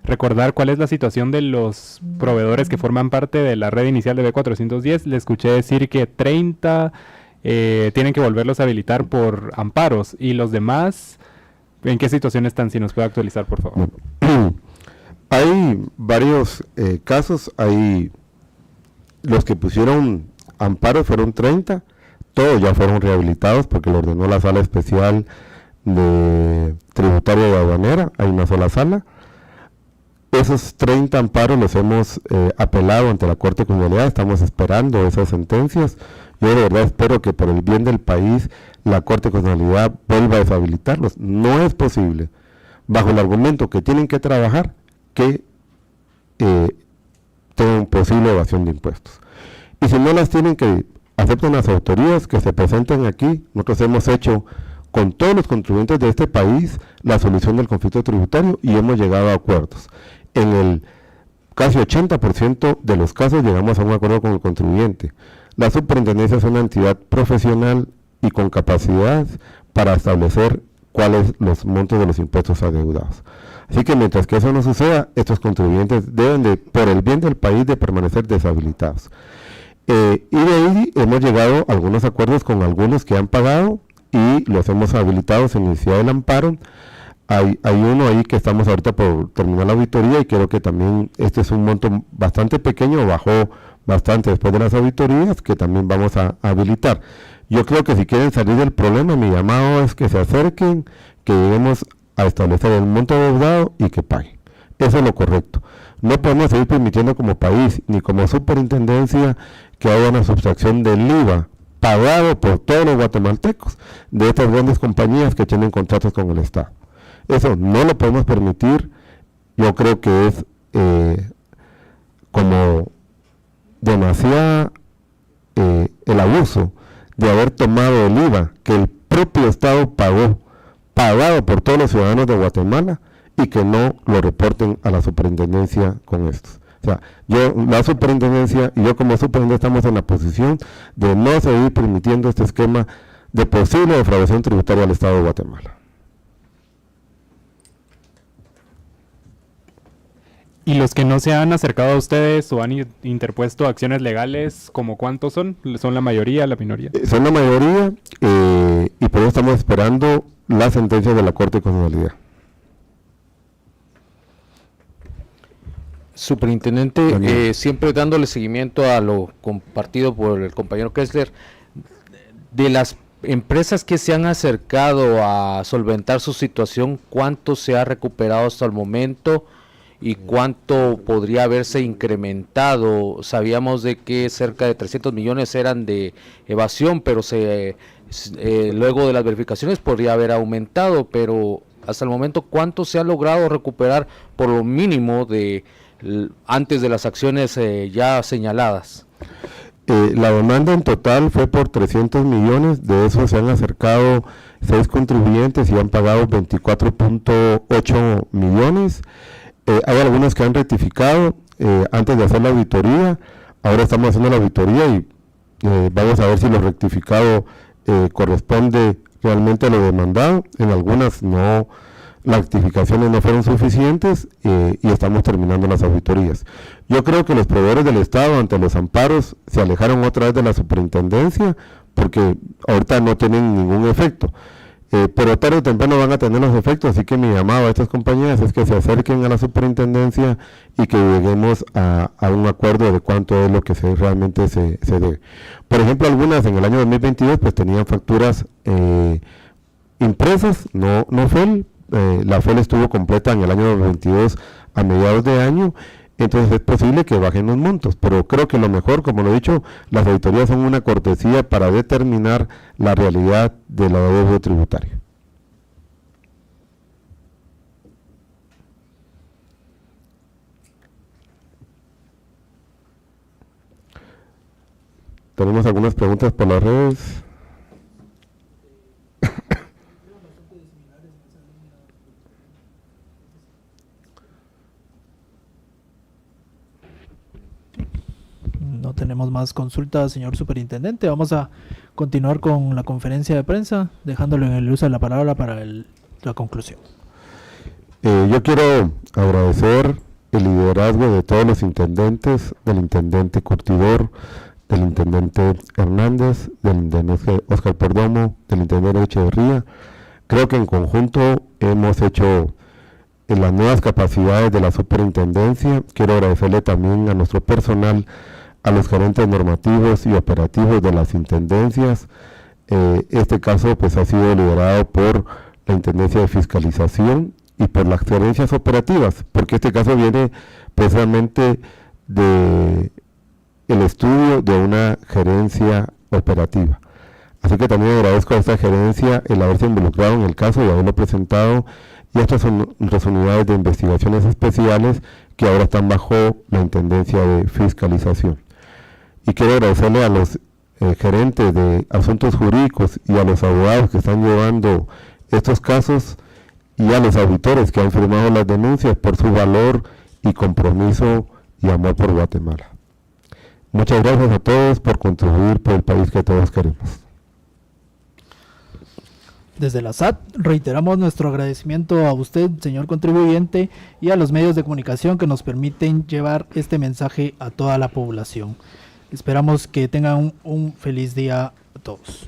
recordar cuál es la situación de los proveedores que forman parte de la red inicial de B410. Le escuché decir que 30 tienen que volverlos a habilitar por amparos. ¿Y los demás en qué situación están? Si nos puede actualizar, por favor. Bueno, hay varios casos. Hay los que pusieron amparos, fueron 30. Todos ya fueron rehabilitados porque lo ordenó la sala especial de tributaria y aduanera. Hay una sola sala. Esos 30 amparos los hemos apelado ante la Corte de Constitucionalidad. Estamos esperando esas sentencias. Yo de verdad espero que por el bien del país la Corte de Constitucionalidad vuelva a deshabilitarlos. No es posible, bajo el argumento que tienen que trabajar, que tengan posible evasión de impuestos. Y si no las tienen, que acepten las autoridades, que se presenten aquí. Nosotros hemos hecho con todos los contribuyentes de este país la solución del conflicto tributario y hemos llegado a acuerdos. En el casi 80% de los casos llegamos a un acuerdo con el contribuyente. La superintendencia es una entidad profesional y con capacidad para establecer cuáles los montos de los impuestos adeudados. Así que mientras que eso no suceda, estos contribuyentes deben de, por el bien del país, de permanecer deshabilitados. Y de ahí hemos llegado a algunos acuerdos con algunos que han pagado y los hemos habilitado sin necesidad del amparo. Hay uno ahí que estamos ahorita por terminar la auditoría y creo que también este es un monto bastante pequeño, bajó bastante después de las auditorías, que también vamos a habilitar. Yo creo que si quieren salir del problema, mi llamado es que se acerquen, que lleguemos a establecer el monto adeudado y que paguen. Eso es lo correcto. No podemos seguir permitiendo como país ni como superintendencia que haya una sustracción del IVA pagado por todos los guatemaltecos de estas grandes compañías que tienen contratos con el Estado. Eso no lo podemos permitir. Yo creo que es como demasiado el abuso de haber tomado el IVA que el propio Estado pagado por todos los ciudadanos de Guatemala, y que no lo reporten a la superintendencia con estos. O sea, la superintendencia y yo como superintendente estamos en la posición de no seguir permitiendo este esquema de posible defraudación tributaria al Estado de Guatemala. ¿Y los que no se han acercado a ustedes o han interpuesto acciones legales, como cuántos son? ¿Son la mayoría, la minoría? Son la mayoría y por eso estamos esperando la sentencia de la Corte de Constitucionalidad. Superintendente, siempre dándole seguimiento a lo compartido por el compañero Kessler, de las empresas que se han acercado a solventar su situación, ¿cuánto se ha recuperado hasta el momento y cuánto podría haberse incrementado? Sabíamos de que cerca de 300 millones eran de evasión, pero luego de las verificaciones podría haber aumentado, pero hasta el momento, ¿cuánto se ha logrado recuperar por lo mínimo de antes de las acciones ya señaladas? La demanda en total fue por 300 millones, de eso se han acercado 6 contribuyentes y han pagado 24.8 millones. Hay algunos que han rectificado antes de hacer la auditoría. Ahora estamos haciendo la auditoría y vamos a ver si lo rectificado corresponde realmente a lo demandado. En algunas no, las rectificaciones no fueron suficientes y estamos terminando las auditorías. Yo creo que los proveedores del Estado ante los amparos se alejaron otra vez de la superintendencia porque ahorita no tienen ningún efecto. pero tarde o temprano van a tener los efectos, así que mi llamado a estas compañías es que se acerquen a la superintendencia y que lleguemos a un acuerdo de cuánto es lo que realmente se debe. Por ejemplo, algunas en el año 2022 pues tenían facturas impresas, no FEL. La FEL estuvo completa en el año 2022 a mediados de año, entonces es posible que bajen los montos, pero creo que lo mejor, como lo he dicho, las auditorías son una cortesía para determinar la realidad de la deuda tributaria. Tenemos algunas preguntas por las redes. No tenemos más consultas, señor superintendente. Vamos a continuar con la conferencia de prensa, dejándolo en el uso de la palabra para la conclusión. Yo quiero agradecer el liderazgo de todos los intendentes, del intendente Curtidor, del intendente Hernández, del intendente Oscar Perdomo, del intendente Echeverría. Creo que en conjunto hemos hecho las nuevas capacidades de la superintendencia. Quiero agradecerle también a nuestro personal, a los gerentes normativos y operativos de las intendencias. Este caso pues ha sido liderado por la Intendencia de Fiscalización y por las gerencias operativas, porque este caso viene precisamente de el estudio de una gerencia operativa. Así que también agradezco a esta gerencia el haberse involucrado en el caso y haberlo presentado, y estas son las unidades de investigaciones especiales que ahora están bajo la Intendencia de Fiscalización. Y quiero agradecerle a los gerentes de asuntos jurídicos y a los abogados que están llevando estos casos y a los auditores que han firmado las denuncias por su valor y compromiso y amor por Guatemala. Muchas gracias a todos por contribuir por el país que todos queremos. Desde la SAT reiteramos nuestro agradecimiento a usted, señor contribuyente, y a los medios de comunicación que nos permiten llevar este mensaje a toda la población. Esperamos que tengan un feliz día a todos.